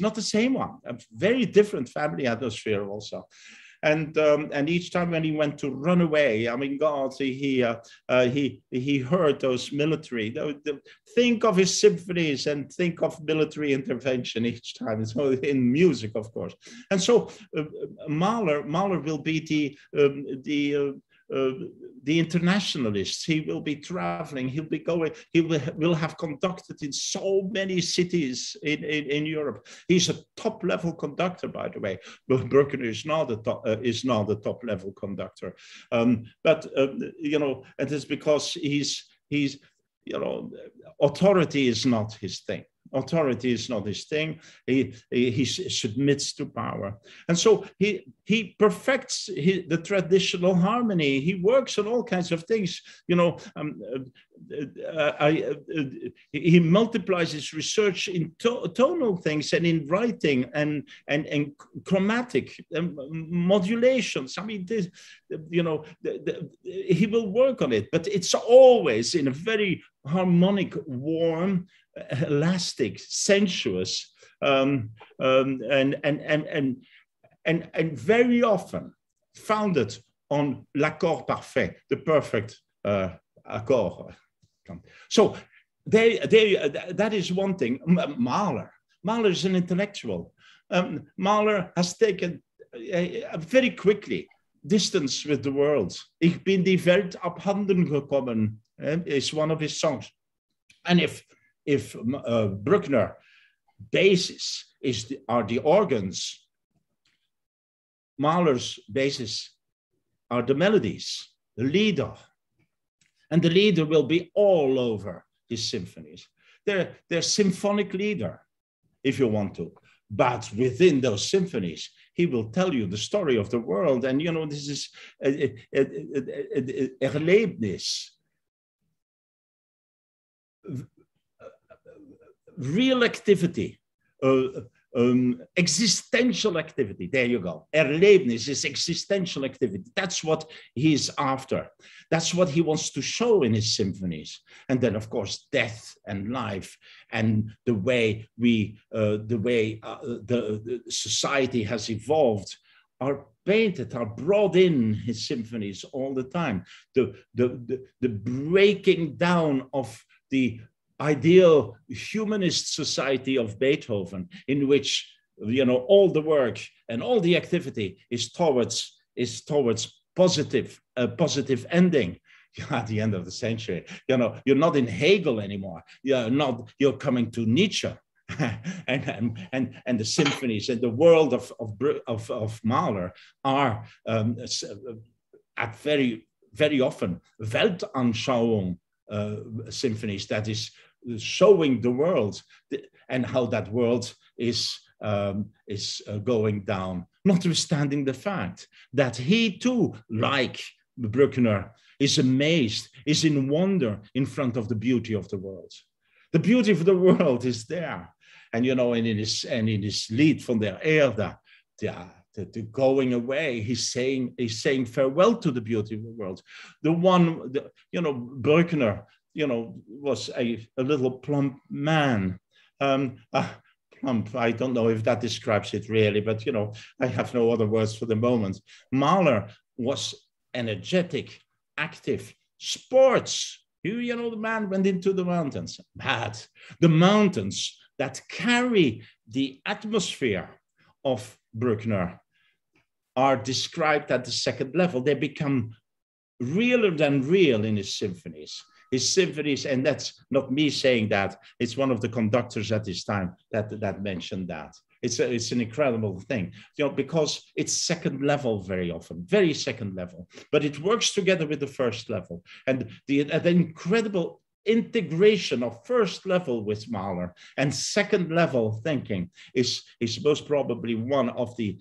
S2: not the same one. A very different family atmosphere also. And each time when he went to run away, God, he heard those military. Think of his symphonies and think of military intervention each time. So in music, of course. And so Mahler will be the internationalist. He will be traveling. He'll be going. He will have conducted in so many cities in Europe. He's a top-level conductor, by the way. But Bruckner is not a top-level conductor. But it is because he's authority is not his thing. Authority is not his thing. He submits to power, and so he perfects the traditional harmony. He works on all kinds of things. He multiplies his research in tonal things and in writing and chromatic modulations. He will work on it, but it's always in a very harmonic, warm, elastic, sensuous, and very often founded on l'accord parfait, the perfect accord. So that is one thing. Mahler is an intellectual. Mahler has taken very quickly distance with the world. Ich bin die Welt abhanden gekommen is one of his songs. And if Bruckner basis are the organs, Mahler's basis are the melodies, the Lieder. And the Lieder will be all over his symphonies. They're symphonic Lieder. if you want to. But within those symphonies, he will tell you the story of the world. And, you know, this is Erlebnis, real activity, existential activity. There you go. Erlebnis is existential activity. That's what he's after. That's what he wants to show in his symphonies. And then, of course, death and life and the way the society has evolved are painted, are brought in his symphonies all the time. The breaking down of the ideal humanist society of Beethoven, in which, you know, all the work and all the activity is towards positive ending. At the end of the century, you know, you're not in Hegel anymore. You're coming to Nietzsche, and the symphonies and the world of Mahler are at very often Weltanschauung symphonies, that is showing the world and how that world is going down, notwithstanding the fact that he too, like Bruckner, is amazed, is in wonder in front of the beauty of the world. The beauty of the world is there. And, you know, and in his Lied von der Erde, the going away, he's saying farewell to the beauty of the world. You know, Bruckner, you know, was a little plump man. Plump, I don't know if that describes it really, but, you know, I have no other words for the moment. Mahler was energetic, active, sports. You know, the man went into the mountains. But the mountains that carry the atmosphere of Bruckner are described at the second level. They become realer than real in his symphonies. His symphonies, and that's not me saying that, it's one of the conductors at this time that mentioned that. It's an incredible thing, you know, because it's second level very often, very second level, but it works together with the first level. And the incredible integration of first level with Mahler and second level thinking is most probably one of the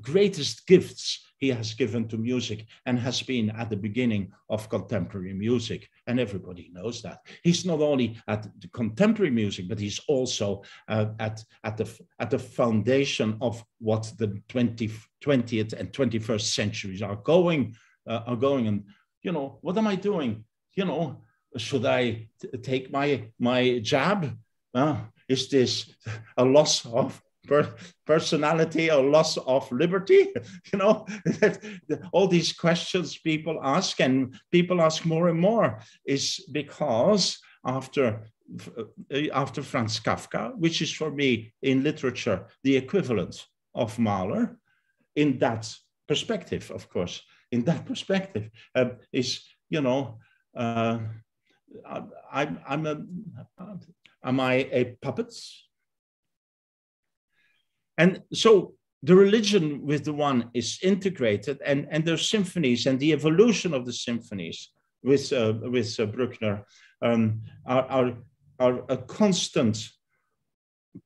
S2: greatest gifts he has given to music, and has been at the beginning of contemporary music. And everybody knows that. He's not only at the contemporary music, but he's also at the foundation of what the 20th and 21st centuries are going. And, you know, what am I doing? You know, should I take my jab? Is this a loss of personality or loss of liberty? You know, all these questions people ask, and people ask more and more, is because after Franz Kafka, which is for me in literature the equivalent of Mahler, in that perspective, of course, in that perspective, is, you know, am I a puppet? And so the religion with the one is integrated, and there's symphonies, and the evolution of the symphonies with Bruckner are a constant,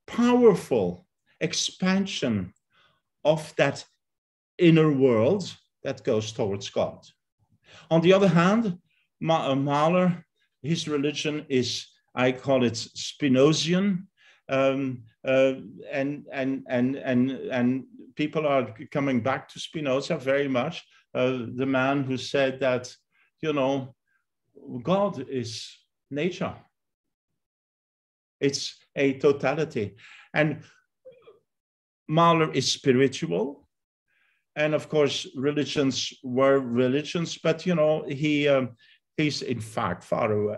S2: powerful expansion of that inner world that goes towards God. On the other hand, Mahler, his religion is, I call it Spinozian, and people are coming back to Spinoza very much, the man who said that, you know, God is nature. It's a totality. And Mahler is spiritual. And of course, religions were religions, but, you know, he's in fact far away.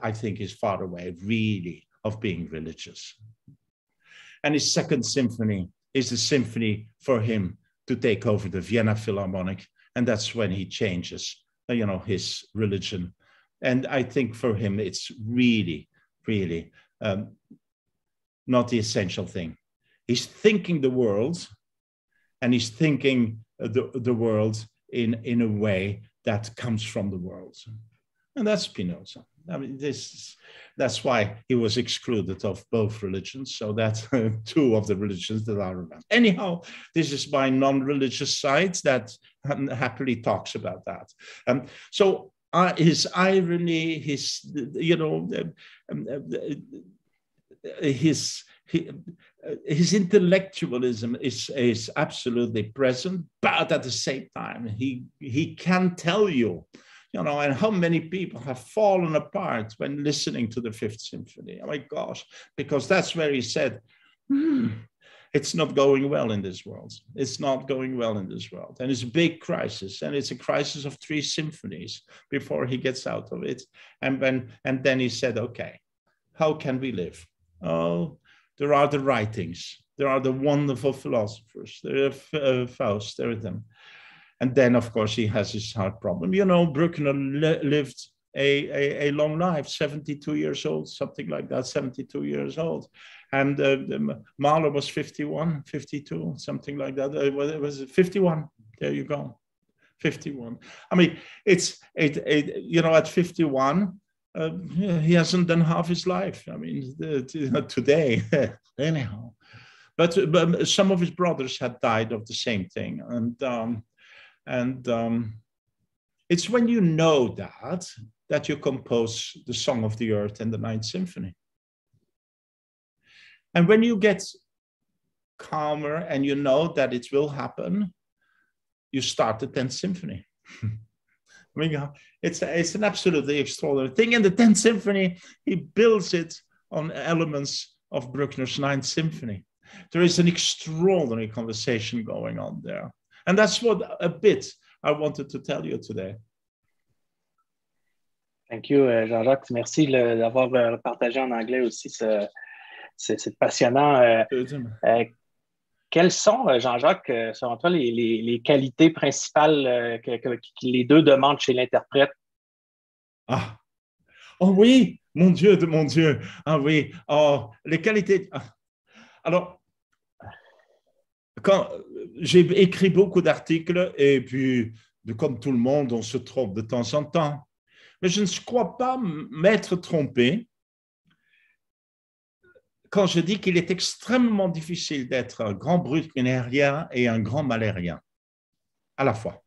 S2: I think he's far away, really, of being religious. And his second symphony is the symphony for him to take over the Vienna Philharmonic. And that's when he changes, you know, his religion. And I think for him, it's really, really not the essential thing. He's thinking the world, and he's thinking the world in a way that comes from the world. And that's Spinoza. I mean, that's why he was excluded of both religions. So that's two of the religions that are around. Anyhow, this is my non-religious side that happily talks about that. So his irony, his, you know, his intellectualism is absolutely present, but at the same time, he can tell you, you know, and how many people have fallen apart when listening to the Fifth Symphony. Oh my gosh, because that's where he said, it's not going well in this world. It's not going well in this world. And it's a big crisis. And it's a crisis of 3 symphonies before he gets out of it. And then he said, okay, how can we live? Oh, there are the writings. There are the wonderful philosophers. There are Faust, there are them. And then, of course, he has his heart problem. You know, Bruckner lived a long life, 72 years old, something like that, 72 years old. And Mahler was 51, 52, something like that. It was 51. There you go, 51. I mean, you know, at 51, he hasn't done half his life. I mean, today, anyhow. But some of his brothers had died of the same thing. And it's when you know that you compose the Song of the Earth and the Ninth Symphony. And when you get calmer and you know that it will happen, you start the 10th Symphony. I mean, it's an absolutely extraordinary thing. And the 10th Symphony, he builds it on elements of Bruckner's Ninth Symphony. There is an extraordinary conversation going on there. And that's what a bit I wanted to tell you today.
S1: Thank you, Jean-Jacques. Merci d'avoir partagé en anglais aussi. C'est passionnant. Quelles sont, Jean-Jacques, selon toi, les qualités principales que les deux demandent chez l'interprète?
S2: Ah, oh oui, mon Dieu de mon Dieu. Ah oui, oh, les qualités. Alors, quand j'ai écrit beaucoup d'articles et puis, comme tout le monde, on se trompe de temps en temps. Mais je ne crois pas m'être trompé quand je dis qu'il est extrêmement difficile d'être un grand brucknerien et un grand mahlérien à la fois.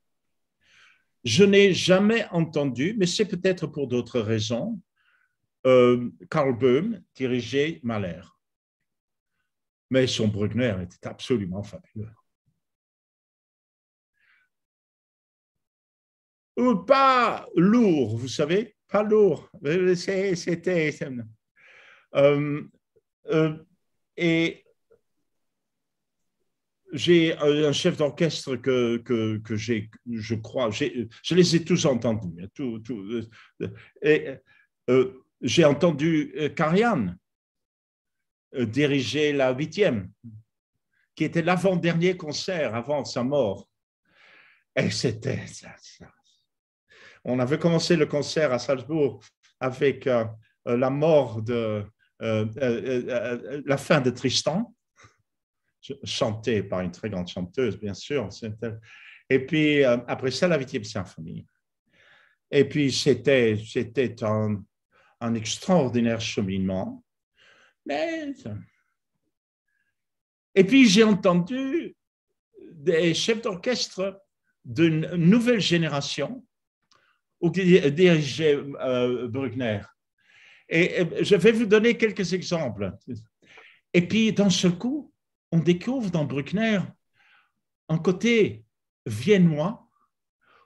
S2: Je n'ai jamais entendu, mais c'est peut-être pour d'autres raisons, Karl Böhm diriger Mahler. Mais son Bruckner était absolument fabuleux. Pas lourd, vous savez, pas lourd. C'était... et j'ai un chef d'orchestre que je crois, je les ai tous entendus. J'ai entendu Karajan diriger la 8e, qui était l'avant-dernier concert avant sa mort. Et c'était... On avait commencé le concert à Salzbourg avec la mort de... la fin de Tristan, chantée par une très grande chanteuse, bien sûr. Et puis, après ça, la 8e symphonie. Et puis, c'était un extraordinaire cheminement. Mais... Et puis, j'ai entendu des chefs d'orchestre d'une nouvelle génération où dirigeait Bruckner. Et je vais vous donner quelques exemples. Et puis, d'un seul coup, on découvre dans Bruckner un côté viennois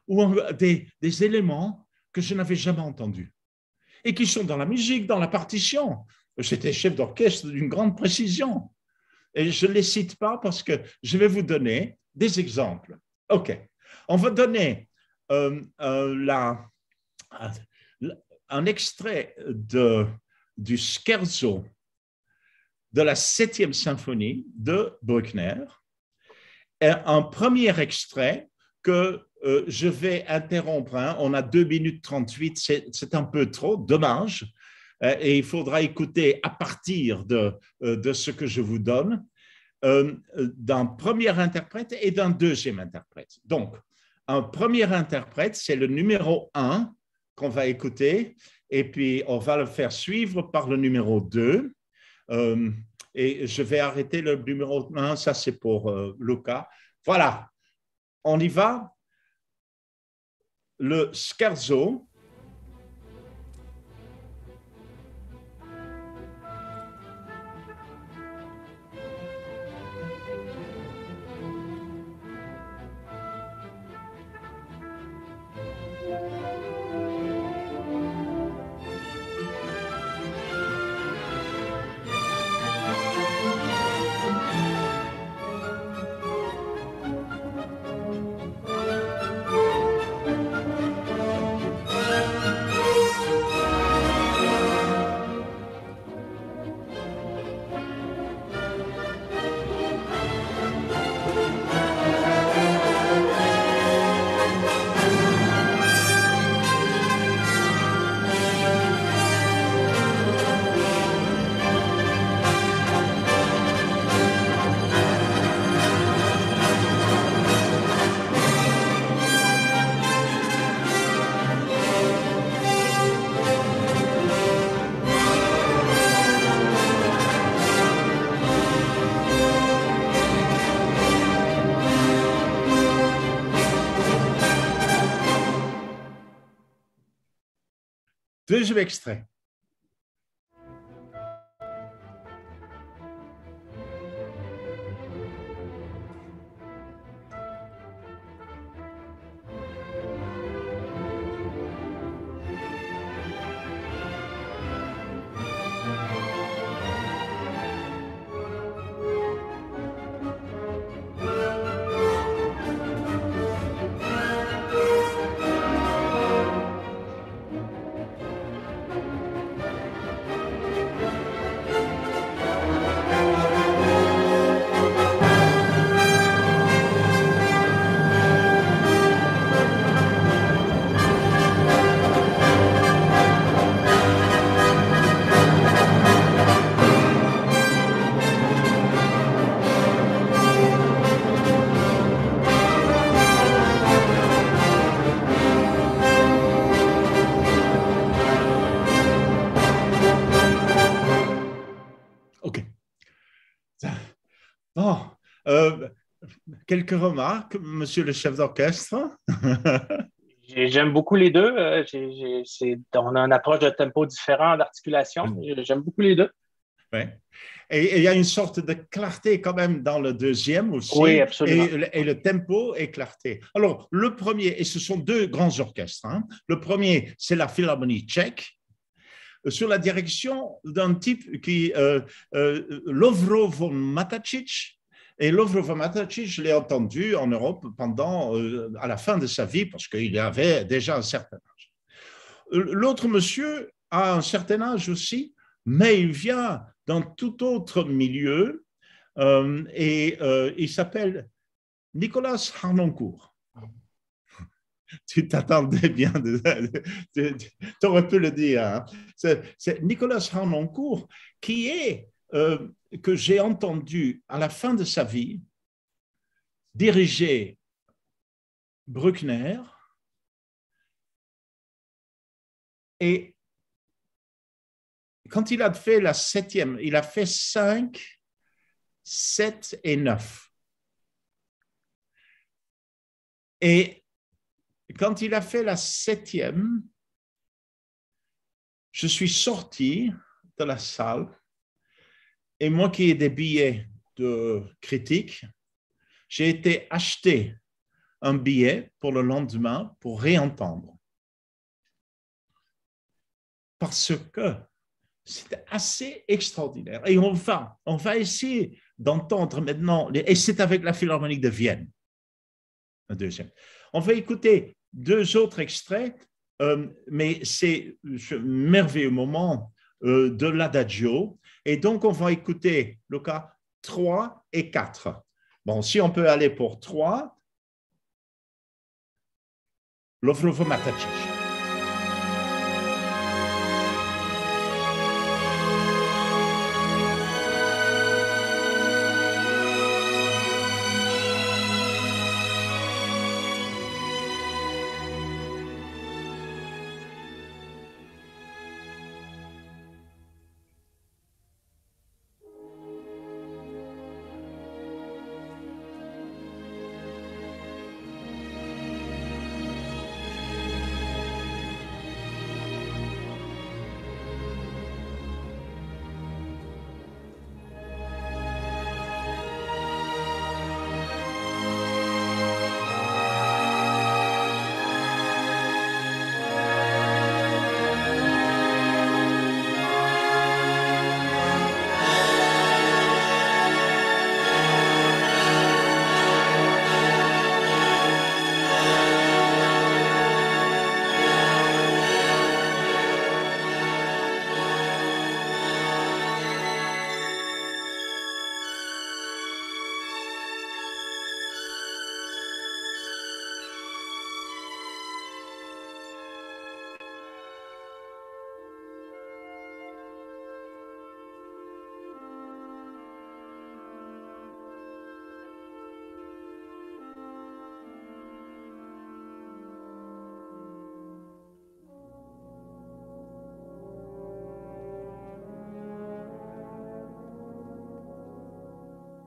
S2: ou des éléments que je n'avais jamais entendus et qui sont dans la musique, dans la partition. J'étais chef d'orchestre d'une grande précision. Et je ne les cite pas parce que je vais vous donner des exemples. OK. On va donner un extrait du scherzo de la 7e symphonie de Bruckner, et un premier extrait que je vais interrompre. On a 2 minutes 38, c'est un peu trop, dommage, et il faudra écouter à partir de ce que je vous donne, d'un premier interprète et d'un deuxième interprète. Donc, un premier interprète, c'est le numéro 1 qu'on va écouter, et puis on va le faire suivre par le numéro 2. Et je vais arrêter le numéro 1, ça c'est pour Luca. Voilà, on y va. Le scherzo. Deuxième extrait. Bon, quelques remarques, monsieur le chef d'orchestre?
S1: J'aime beaucoup les deux. On a une approche de tempo différent d'articulation. J'aime beaucoup les deux.
S2: Ouais. Et il y a une sorte de clarté quand même dans le deuxième aussi.
S1: Oui, absolument.
S2: Et le tempo est clarté. Alors, le premier, et ce sont deux grands orchestres. Hein. Le premier, c'est la Philharmonie tchèque, sous la direction d'un type qui, Lovro von Matačić. Et Lovro von Matačić, je l'ai entendu en Europe pendant, à la fin de sa vie, parce qu'il avait déjà un certain âge. L'autre monsieur a un certain âge aussi, mais il vient d'un tout autre milieu, il s'appelle Nicolas Harnoncourt. Tu t'attendais bien, tu aurais pu le dire. Hein. C'est Nicolas Harnoncourt qui est, que j'ai entendu à la fin de sa vie, diriger Bruckner et quand il a fait la septième, il a fait 5, 7 et 9. Et quand il a fait la septième, je suis sorti de la salle et moi qui ai des billets de critique, j'ai été acheter un billet pour le lendemain pour réentendre. Parce que c'était assez extraordinaire. Et on va essayer d'entendre maintenant, et c'est avec la Philharmonie de Vienne, un deuxième. On va écouter 2 autres extraits, mais c'est ce merveilleux moment de l'Adagio. Et donc, on va écouter le cas 3 et 4. Bon, si on peut aller pour 3, Lovro von Matačić.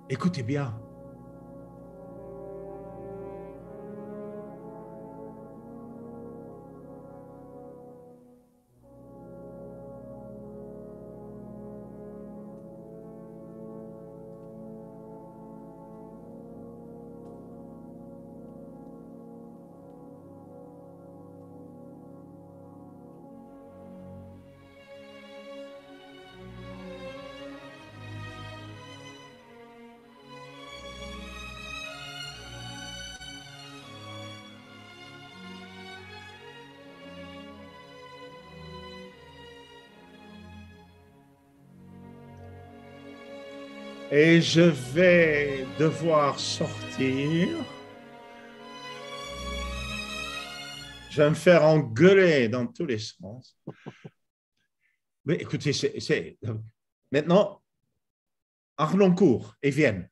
S2: Écoutez bien. Et je vais devoir sortir. Je vais me faire engueuler dans tous les sens. Mais écoutez, maintenant, Arnoncourt et Vienne.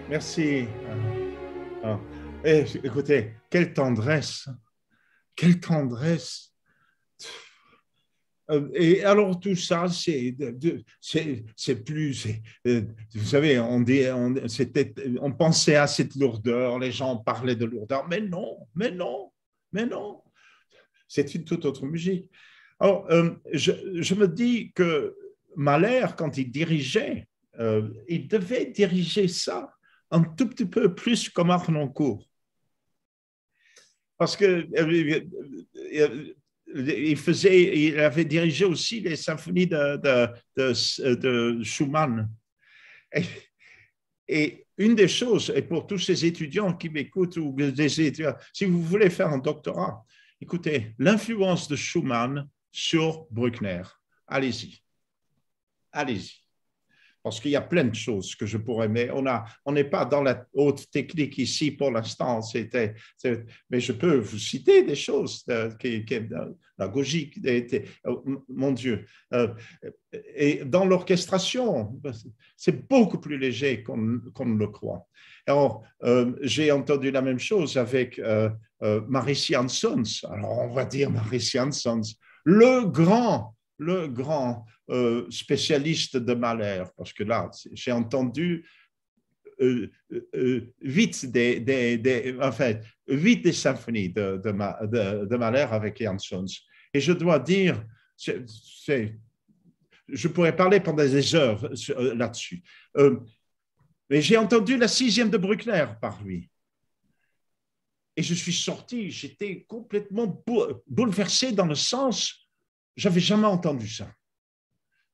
S2: Merci. Écoutez, quelle tendresse, quelle tendresse. Et alors tout ça, c'est plus, vous savez, on pensait à cette lourdeur, les gens parlaient de lourdeur, mais non, mais non, mais non. C'est une toute autre musique. Alors, je me dis que Mahler, quand il dirigeait, il devait diriger ça un tout petit peu plus comme Arnoncourt. Parce que il avait dirigé aussi les symphonies de Schumann. Et une des choses, et pour tous ces étudiants qui m'écoutent, ou des étudiants, si vous voulez faire un doctorat, écoutez, l'influence de Schumann sur Bruckner, allez-y, allez-y. Parce qu'il y a plein de choses que je pourrais, mais on n'est pas dans la haute technique ici pour l'instant. Mais je peux vous citer des choses, la Gogique, mon Dieu. Et dans l'orchestration, c'est beaucoup plus léger qu'on ne le croit. Alors, j'ai entendu la même chose avec Mariss Jansons. Alors, on va dire Mariss Jansons, le grand spécialiste de Mahler, parce que là, j'ai entendu 8 des symphonies de Mahler avec Jansons. Et je dois dire, je pourrais parler pendant des heures là-dessus. Mais j'ai entendu la 6e de Bruckner par lui. Et je suis sorti, j'étais complètement bouleversé dans le sens, j'avais jamais entendu ça.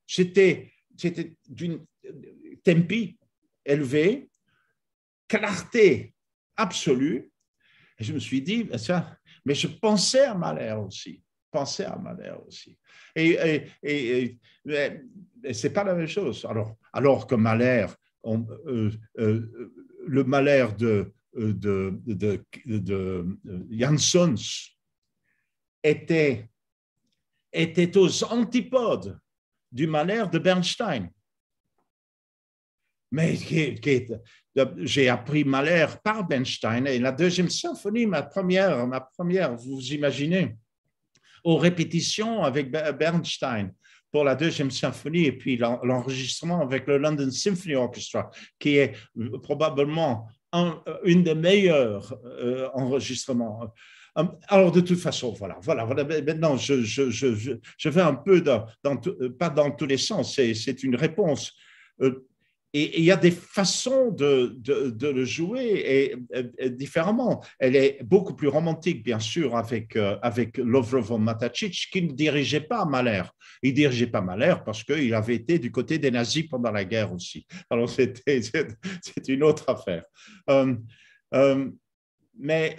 S2: C'était d'une tempi, élevé, clarté absolue. Et je me suis dit, mais je pensais à Mahler aussi. Pensais à Mahler aussi. Et ce n'est pas la même chose. Alors que Mahler, le Mahler de Jansons était aux antipodes du Mahler de Bernstein. Mais j'ai appris Mahler par Bernstein et la deuxième symphonie, ma première, vous imaginez, aux répétitions avec Bernstein pour la deuxième symphonie et puis l'enregistrement avec le London Symphony Orchestra, qui est probablement une des meilleurs enregistrements. Alors, de toute façon, voilà. Maintenant, je vais un peu pas dans tous les sens, c'est une réponse. Et il y a des façons de le jouer différemment. Elle est beaucoup plus romantique, bien sûr, avec Lovrovo Matačić, qui ne dirigeait pas Mahler. Il ne dirigeait pas Mahler parce qu'il avait été du côté des nazis pendant la guerre aussi. Alors, c'est une autre affaire. Mais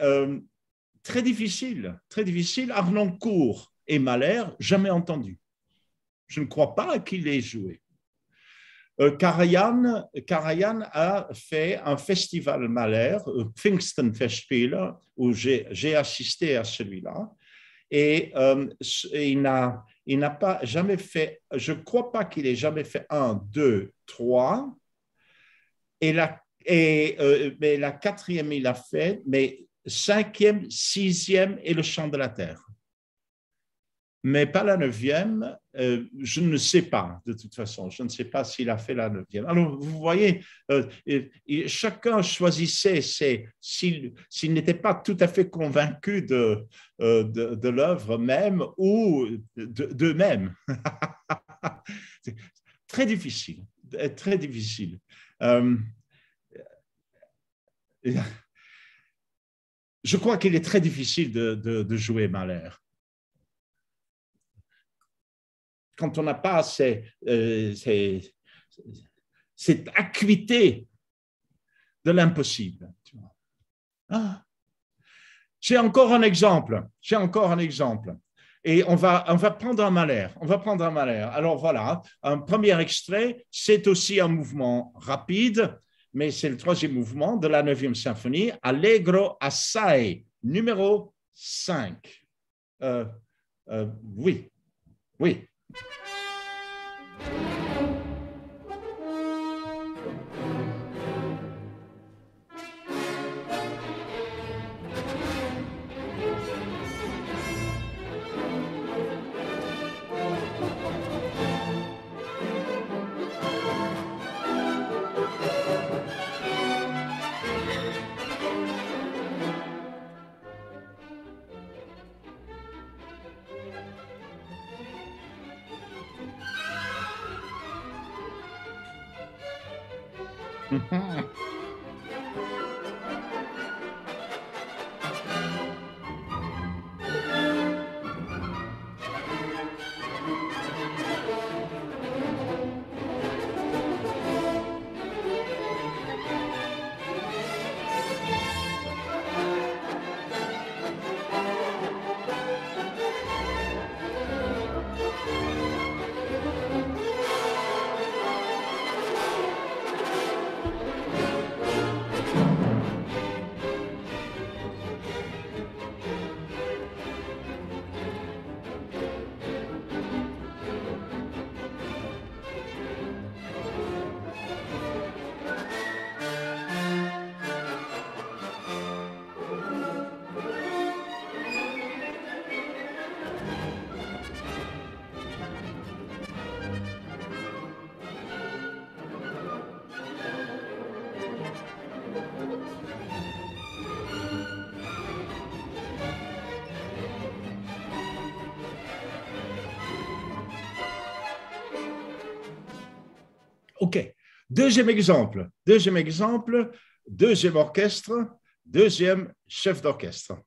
S2: très difficile. Harnoncourt et Mahler, jamais entendu. Je ne crois pas qu'il ait joué. Karajan a fait un festival Mahler, Pfingstenfestspiele, où j'ai assisté à celui-là. Et il n'a pas jamais fait, je ne crois pas qu'il ait jamais fait 1, 2, 3. Mais la quatrième, il a fait, mais 5e, 6e et le chant de la terre. Mais pas la 9e, je ne sais pas, de toute façon. Je ne sais pas s'il a fait la 9e. Alors, vous voyez, chacun choisissait s'il n'était pas tout à fait convaincu de l'œuvre même ou d'eux-mêmes. Très difficile, très difficile. Je crois qu'il est très difficile de jouer Mahler. Quand on n'a pas cette acuité de l'impossible. Ah. J'ai encore un exemple. Et on va prendre un Mahler. Alors voilà, un premier extrait, c'est aussi un mouvement rapide, mais c'est le troisième mouvement de la 9e symphonie, Allegro assai, numéro 5. Oui. OK. Deuxième exemple. Deuxième orchestre, deuxième chef d'orchestre.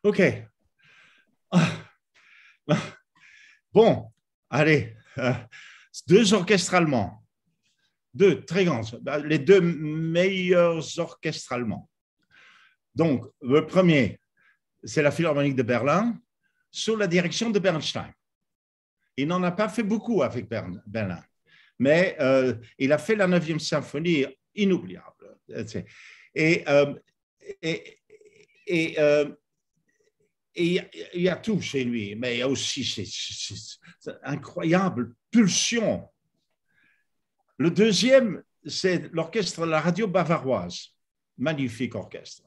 S2: OK. Bon, allez. Deux orchestres allemands. Deux très grands. Les deux meilleurs orchestres allemands. Donc, le premier, c'est la Philharmonique de Berlin, sous la direction de Bernstein. Il n'en a pas fait beaucoup avec Berlin, mais il a fait la 9e symphonie inoubliable. Et il y a tout chez lui, mais il y a aussi cette incroyable pulsion. Le deuxième, c'est l'orchestre de la radio bavaroise. Magnifique orchestre.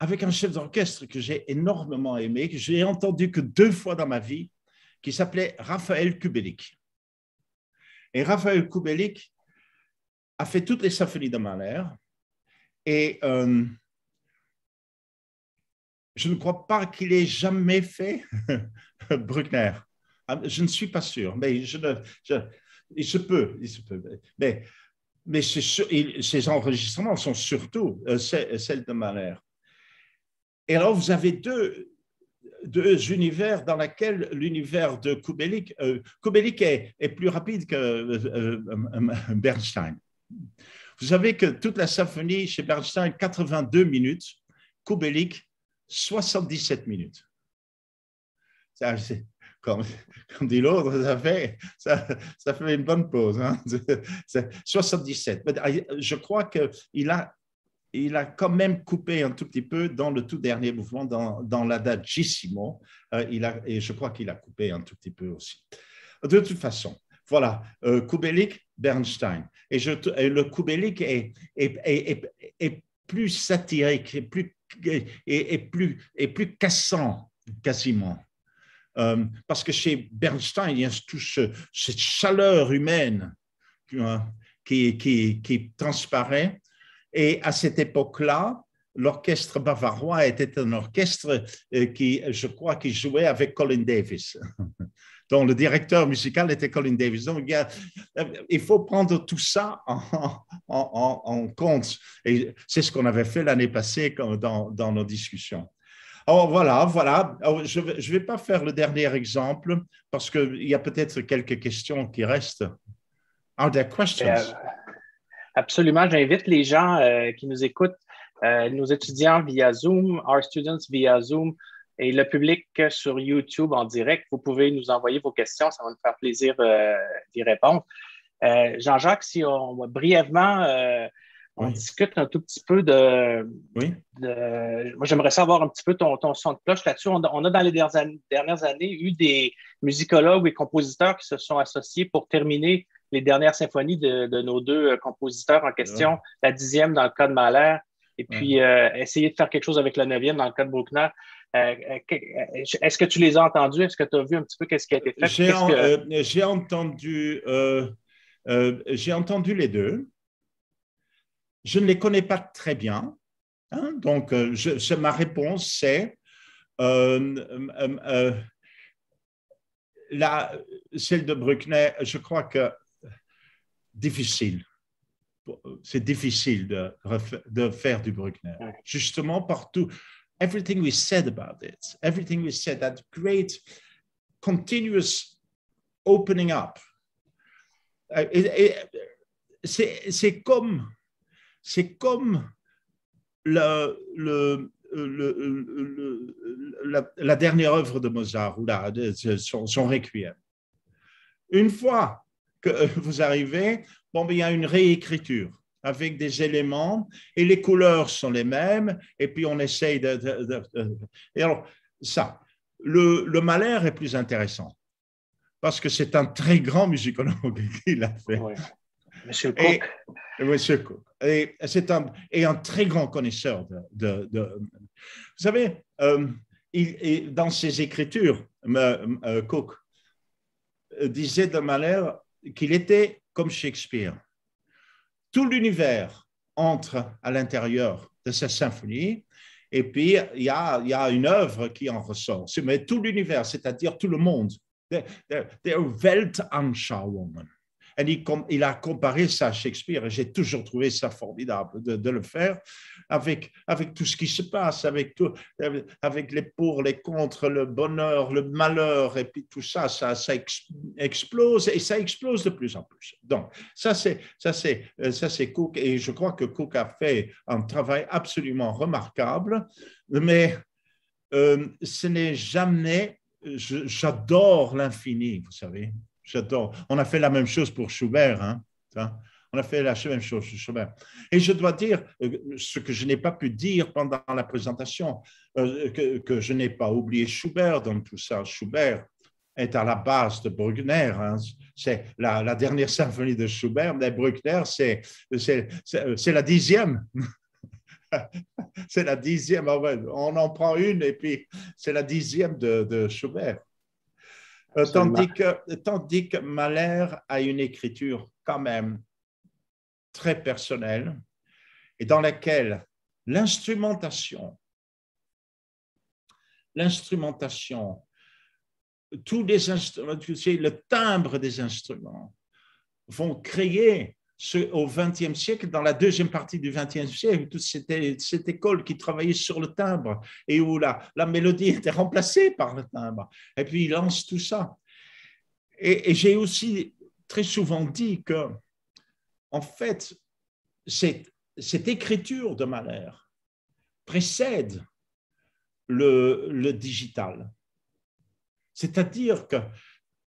S2: Avec un chef d'orchestre que j'ai énormément aimé, que j'ai entendu que 2 fois dans ma vie, qui s'appelait Raphaël Kubelik. Et Raphaël Kubelik a fait toutes les symphonies de Mahler. Et je ne crois pas qu'il ait jamais fait Bruckner. Je ne suis pas sûr, mais il se peut. Mais ces enregistrements sont surtout celles de Mahler. Et alors, vous avez deux univers dans lesquels l'univers de Kubelik, Kubelik est plus rapide que Bernstein. Vous savez que toute la symphonie chez Bernstein, 82 minutes, Kubelik, 77 minutes. Ça, comme dit l'autre, ça fait une bonne pause. Hein? 77. Je crois qu'il a quand même coupé un tout petit peu dans le tout dernier mouvement, dans l'Adagissimo. Et je crois qu'il a coupé un tout petit peu aussi. De toute façon, voilà, Kubelik, Bernstein. Et le Kubelik est plus satirique, et plus cassant, quasiment. Parce que chez Bernstein, il y a cette chaleur humaine qui transparaît. Et à cette époque-là, l'orchestre bavarois était un orchestre je crois, qui jouait avec Colin Davis. Donc, le directeur musical était Colin Davis. Donc, il faut prendre tout ça en compte. Et c'est ce qu'on avait fait l'année passée dans nos discussions. Alors, voilà. Alors, je ne vais pas faire le dernier exemple parce qu'il y a peut-être quelques questions qui restent. Are there questions?
S1: Absolument. J'invite les gens qui nous écoutent, nos étudiants via Zoom, our students via Zoom et le public sur YouTube en direct. Vous pouvez nous envoyer vos questions. Ça va nous faire plaisir d'y répondre. Jean-Jacques, si brièvement, on discute un tout petit peu moi, j'aimerais savoir un petit peu ton son de cloche là-dessus. On a dans les dernières années eu des musicologues et compositeurs qui se sont associés pour terminer les dernières symphonies de nos deux compositeurs en question, la 10e dans le cas de Mahler, et puis essayer de faire quelque chose avec la 9e dans le cas de Bruckner. Est-ce que tu les as entendus? Est-ce que tu as vu un petit peu qu'est-ce qui a été fait?
S2: J'ai entendu les deux. Je ne les connais pas très bien. Hein? Donc, ma réponse, c'est celle de Bruckner, je crois que difficile. C'est difficile de faire du Bruckner. Justement, partout, everything we said about it, everything we said, that great continuous opening up. C'est comme la dernière œuvre de Mozart, ou son Requiem. Une fois que vous arrivez, il y a une réécriture avec des éléments et les couleurs sont les mêmes et puis on essaye Et alors, ça, le Mahler est plus intéressant parce que c'est un très grand musicologue qui l'a fait.
S1: Oui. Monsieur Cook.
S2: Monsieur Cook. Et c'est un très grand connaisseur vous savez, dans ses écritures, Cook disait de Mahler qu'il était comme Shakespeare. Tout l'univers entre à l'intérieur de sa symphonie et puis il y a une œuvre qui en ressort. Mais tout l'univers, c'est-à-dire tout le monde, der Weltanschauungen. il a comparé ça à Shakespeare et j'ai toujours trouvé ça formidable de le faire avec tout ce qui se passe, avec les pour, les contre, le bonheur, le malheur et puis tout ça, ça explose et ça explose de plus en plus. Donc, ça c'est Cook et je crois que Cook a fait un travail absolument remarquable, mais ce n'est jamais, j'adore l'infini, vous savez. J'adore. On a fait la même chose pour Schubert. Hein. On a fait la même chose pour Schubert. Et je dois dire, ce que je n'ai pas pu dire pendant la présentation, que je n'ai pas oublié Schubert dans tout ça. Schubert est à la base de Bruckner. Hein. C'est la dernière symphonie de Schubert, mais Bruckner, c'est la 10e. C'est la 10e. On en prend une et puis c'est la 10e de Schubert. Tandis que Mahler a une écriture quand même très personnelle et dans laquelle l'instrumentation, tous les instruments, le timbre des instruments vont créer au XXe siècle, dans la deuxième partie du XXe siècle, toute cette école qui travaillait sur le timbre et où la mélodie était remplacée par le timbre. Et puis, il lance tout ça. Et j'ai aussi très souvent dit que, en fait, cette écriture de Mahler précède le digital. C'est-à-dire que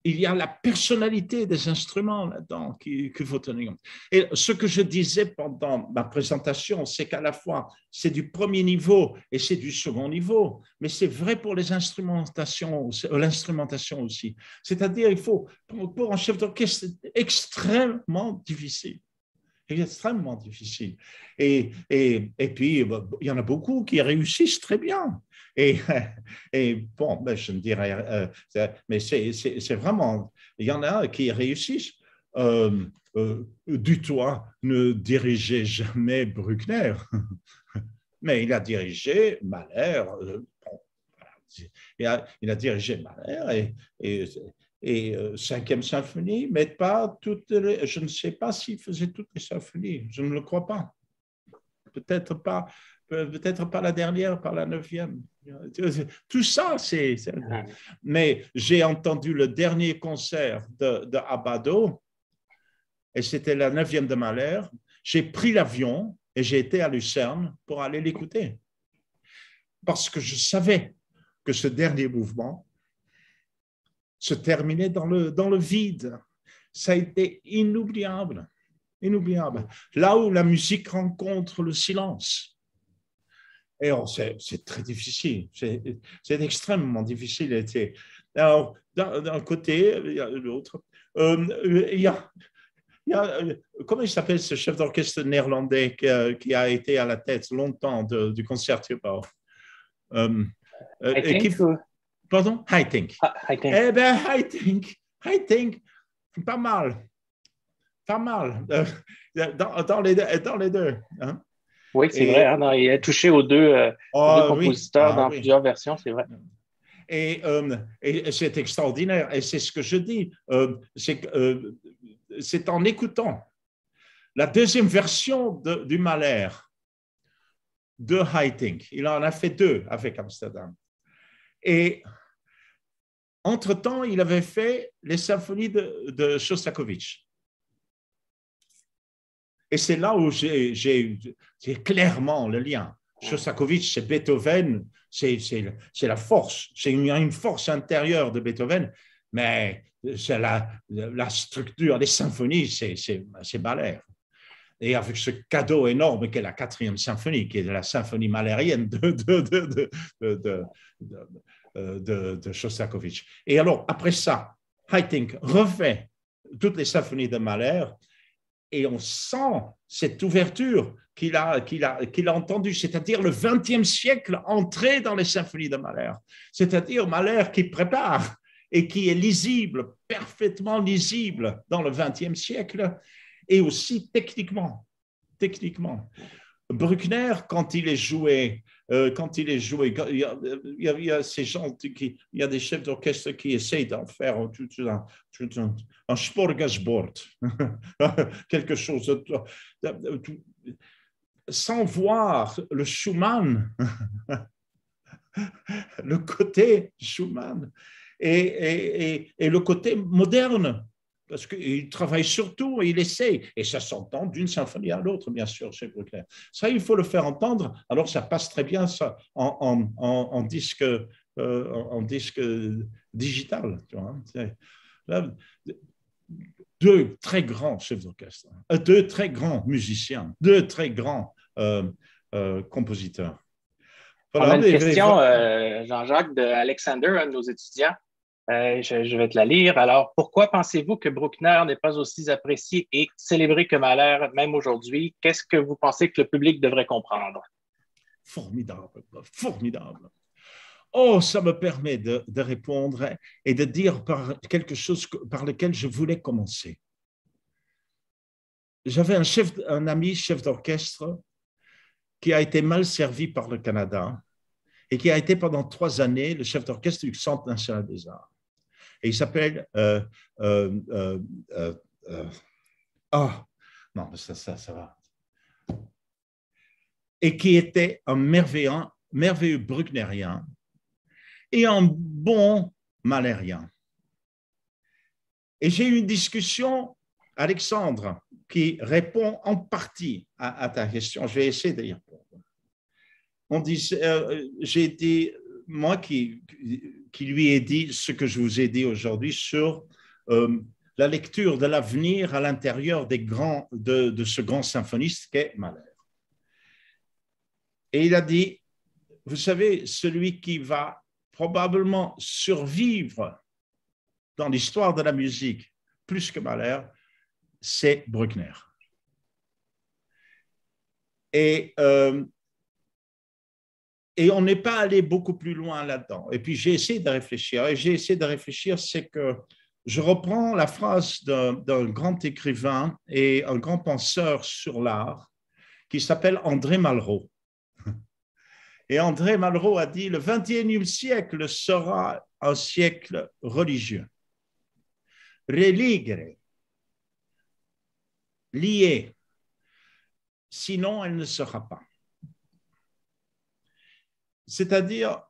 S2: il y a la personnalité des instruments là-dedans qu'il faut tenir. Et ce que je disais pendant ma présentation, c'est qu'à la fois, c'est du premier niveau et c'est du second niveau, mais c'est vrai pour l'instrumentation aussi. C'est-à-dire, il faut, pour un chef d'orchestre, c'est extrêmement difficile. Extrêmement difficile. Et puis, il y en a beaucoup qui réussissent très bien. Et bon, ben, je ne dirais, mais c'est vraiment, il y en a qui réussissent. Dutoit ne dirigeait jamais Bruckner, mais il a dirigé Mahler. Bon, il a dirigé Mahler et cinquième symphonie, mais pas toutes les, je ne sais pas s'il faisait toutes les symphonies, je ne le crois pas. Peut-être pas la dernière, pas la 9e. Tout ça, mais j'ai entendu le dernier concert de Abbado, et c'était la 9e de Mahler. J'ai pris l'avion et j'ai été à Lucerne pour aller l'écouter. Parce que je savais que ce dernier mouvement se terminait dans le vide. Ça a été inoubliable. Inoubliable. Là où la musique rencontre le silence. Et c'est très difficile. C'est extrêmement difficile. Alors, d'un côté, il y a l'autre. Il y a, comment il s'appelle ce chef d'orchestre néerlandais qui a été à la tête longtemps du Concertgebouw? Pardon? Haitink. Eh bien, Haitink, pas mal. Pas mal. Dans les deux. Hein?
S1: Oui, c'est vrai. Hein, il a touché aux deux compositeurs dans plusieurs versions, c'est vrai.
S2: Et c'est extraordinaire. Et c'est ce que je dis. C'est en écoutant la deuxième version du Mahler de Haitink. Il en a fait 2 avec Amsterdam. Et entre-temps, il avait fait les symphonies de Shostakovich. Et c'est là où j'ai clairement le lien. Shostakovich, c'est Beethoven, c'est la force. Il y a une force intérieure de Beethoven, mais c'est la structure des symphonies, c'est Mahler. Et avec ce cadeau énorme qu'est la 4e symphonie, qui est la symphonie mahlérienne de Shostakovich. Et alors, après ça, Haitink refait toutes les symphonies de Mahler et on sent cette ouverture qu'il a entendue, c'est-à-dire le XXe siècle entré dans les symphonies de Mahler, c'est-à-dire Mahler qui prépare et qui est lisible, parfaitement lisible dans le XXe siècle et aussi techniquement. Bruckner, quand il est joué quand il est joué, il y a ces gens il y a des chefs d'orchestre qui essayent d'en faire un smorgasbord, quelque chose sans voir le Schumann, le côté Schumann et le côté moderne. Parce qu'il travaille surtout et il essaye. Et ça s'entend d'une symphonie à l'autre, bien sûr, chez Bruckner. Ça, il faut le faire entendre. Alors, ça passe très bien ça, en disque digital. Tu vois. Là, deux très grands chefs d'orchestre, deux très grands musiciens, deux très grands compositeurs.
S1: On a
S2: Voilà,
S1: une question, Jean-Jacques, d'Alexander, un de nos étudiants. Je vais te la lire. Alors, pourquoi pensez-vous que Bruckner n'est pas aussi apprécié et célébré que Mahler, même aujourd'hui? Qu'est-ce que vous pensez que le public devrait comprendre?
S2: Formidable, formidable. Oh, ça me permet de répondre et de dire par quelque chose par lequel je voulais commencer. J'avais un ami chef d'orchestre qui a été mal servi par le Canada et qui a été pendant 3 années le chef d'orchestre du Centre national des arts. Et il s'appelle non, ça va. Et qui était un merveilleux brucknerien et un bon mahlérien. Et j'ai eu une discussion, Alexandre, qui répond en partie à ta question. Je vais essayer d'y répondre. J'ai dit, moi qui lui ai dit ce que je vous ai dit aujourd'hui sur la lecture de l'avenir à l'intérieur de ce grand symphoniste qu'est Mahler. Et il a dit, vous savez, celui qui va probablement survivre dans l'histoire de la musique plus que Mahler, c'est Bruckner. Et on n'est pas allé beaucoup plus loin là-dedans. Et puis, j'ai essayé de réfléchir. C'est que je reprends la phrase d'un grand écrivain et un grand penseur sur l'art qui s'appelle André Malraux. Et André Malraux a dit « Le 21e siècle sera un siècle religieux. Religere, lié, sinon elle ne sera pas. » C'est-à-dire,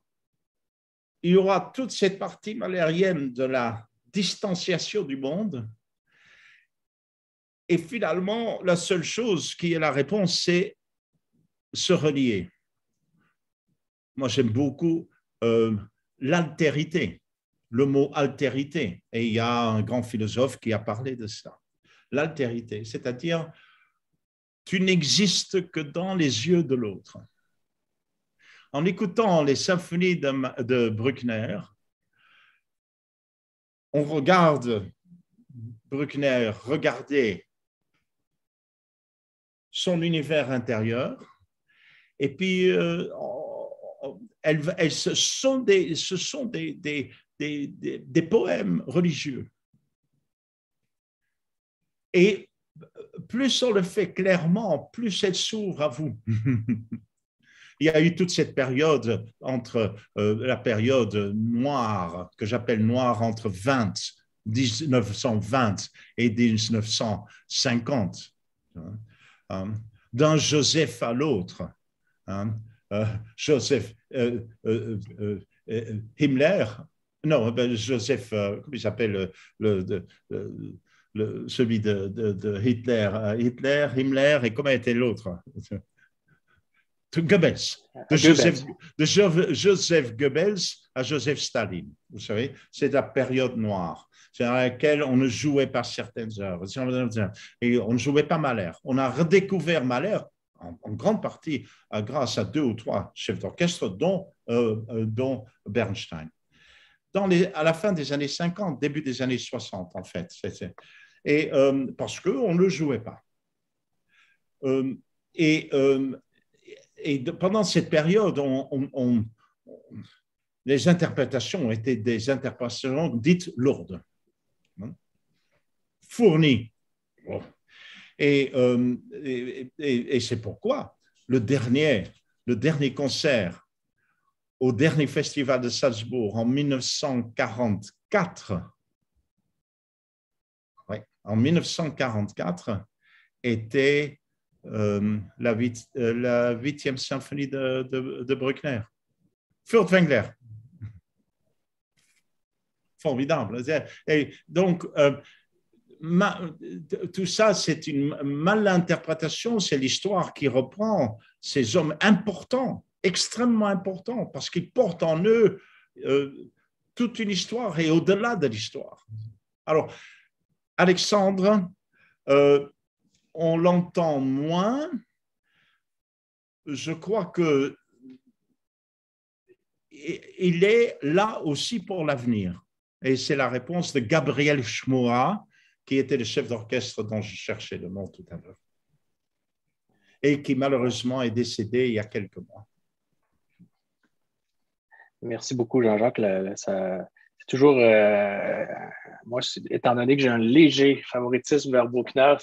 S2: il y aura toute cette partie mahlérienne de la distanciation du monde. Et finalement, la seule chose qui est la réponse, c'est se relier. Moi, j'aime beaucoup l'altérité, le mot altérité. Et il y a un grand philosophe qui a parlé de ça. L'altérité, c'est-à-dire, tu n'existes que dans les yeux de l'autre. En écoutant les symphonies de Bruckner, on regarde Bruckner regarder son univers intérieur, et puis ce sont des poèmes religieux. Et plus on le fait clairement, plus elle s'ouvre à vous. Il y a eu toute cette période entre la période noire, que j'appelle noire, entre 1920 et 1950, d'un Joseph à l'autre. Joseph Himmler, non, Joseph, comment il s'appelle, celui de Hitler, Himmler, et comment était l'autre? Goebbels, de Joseph Goebbels à Joseph Staline. Vous savez, c'est la période noire, c'est dans laquelle on ne jouait pas certaines œuvres, et on ne jouait pas Mahler. On a redécouvert Mahler en grande partie grâce à 2 ou 3 chefs d'orchestre, dont Bernstein. À la fin des années 50, début des années 60, en fait. Et parce qu'on ne le jouait pas. Et pendant cette période, les interprétations étaient des interprétations dites lourdes, fournies. Et c'est pourquoi le dernier le dernier concert au dernier festival de Salzbourg en 1944, en 1944, était la 8e symphonie de Bruckner. Furtwängler. Formidable. Et donc, tout ça, c'est une malinterprétation, c'est l'histoire qui reprend ces hommes importants, extrêmement importants, parce qu'ils portent en eux toute une histoire et au-delà de l'histoire. Alors, Alexandre, on l'entend moins. Je crois que il est là aussi pour l'avenir. Et c'est la réponse de Gabriel Schmoa, qui était le chef d'orchestre dont je cherchais le nom tout à l'heure, et qui malheureusement est décédé il y a quelques mois.
S1: Merci beaucoup, Jean-Jacques. C'est toujours, moi, étant donné que j'ai un léger favoritisme vers Bruckner,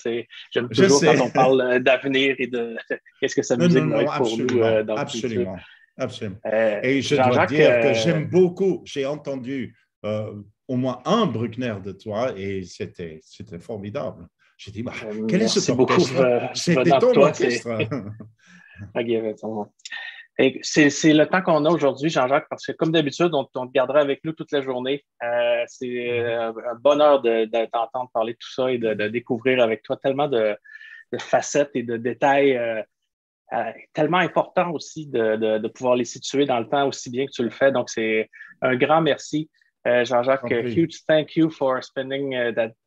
S1: j'aime toujours quand on parle d'avenir et de qu'est-ce que sa musique va être pour nous dans le futur.
S2: Absolument. Et je dois dire que j'aime beaucoup, j'ai entendu au moins un Bruckner de toi et c'était formidable. J'ai dit, quel est cet orchestre? C'était ton orchestre.
S1: C'est le temps qu'on a aujourd'hui, Jean-Jacques, parce que comme d'habitude, on te gardera avec nous toute la journée. C'est un bonheur de t'entendre parler de tout ça et de découvrir avec toi tellement de facettes et de détails tellement importants aussi de pouvoir les situer dans le temps aussi bien que tu le fais. Donc, c'est un grand merci. Jean-Jacques, huge thank you for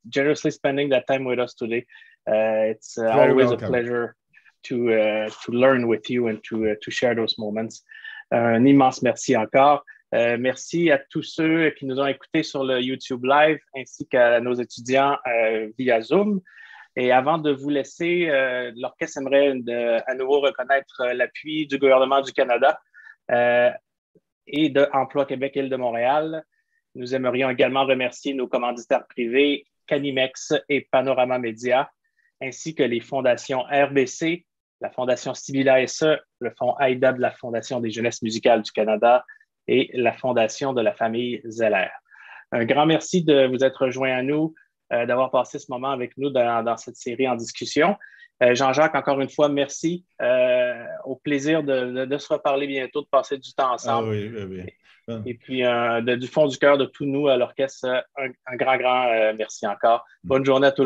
S1: generously spending that time with us today. It's always a pleasure to learn with you and to share those moments. Un immense merci encore. Merci à tous ceux qui nous ont écoutés sur le YouTube Live ainsi qu'à nos étudiants via Zoom. Et avant de vous laisser, l'orchestre aimerait à nouveau reconnaître l'appui du gouvernement du Canada et de Emploi Québec Île de Montréal. Nous aimerions également remercier nos commanditaires privés, Canimex et Panorama Média, ainsi que les fondations RBC, la Fondation Sibilla SE, le Fonds AIDA de la Fondation des Jeunesses musicales du Canada et la Fondation de la famille Zeller. Un grand merci de vous être rejoints à nous, d'avoir passé ce moment avec nous dans cette série en discussion. Jean-Jacques, encore une fois, merci. Au plaisir de se reparler bientôt, de passer du temps ensemble.
S2: Oui.
S1: Et puis, du fond du cœur de tous nous à l'orchestre, un grand merci encore. Bonne journée à tous.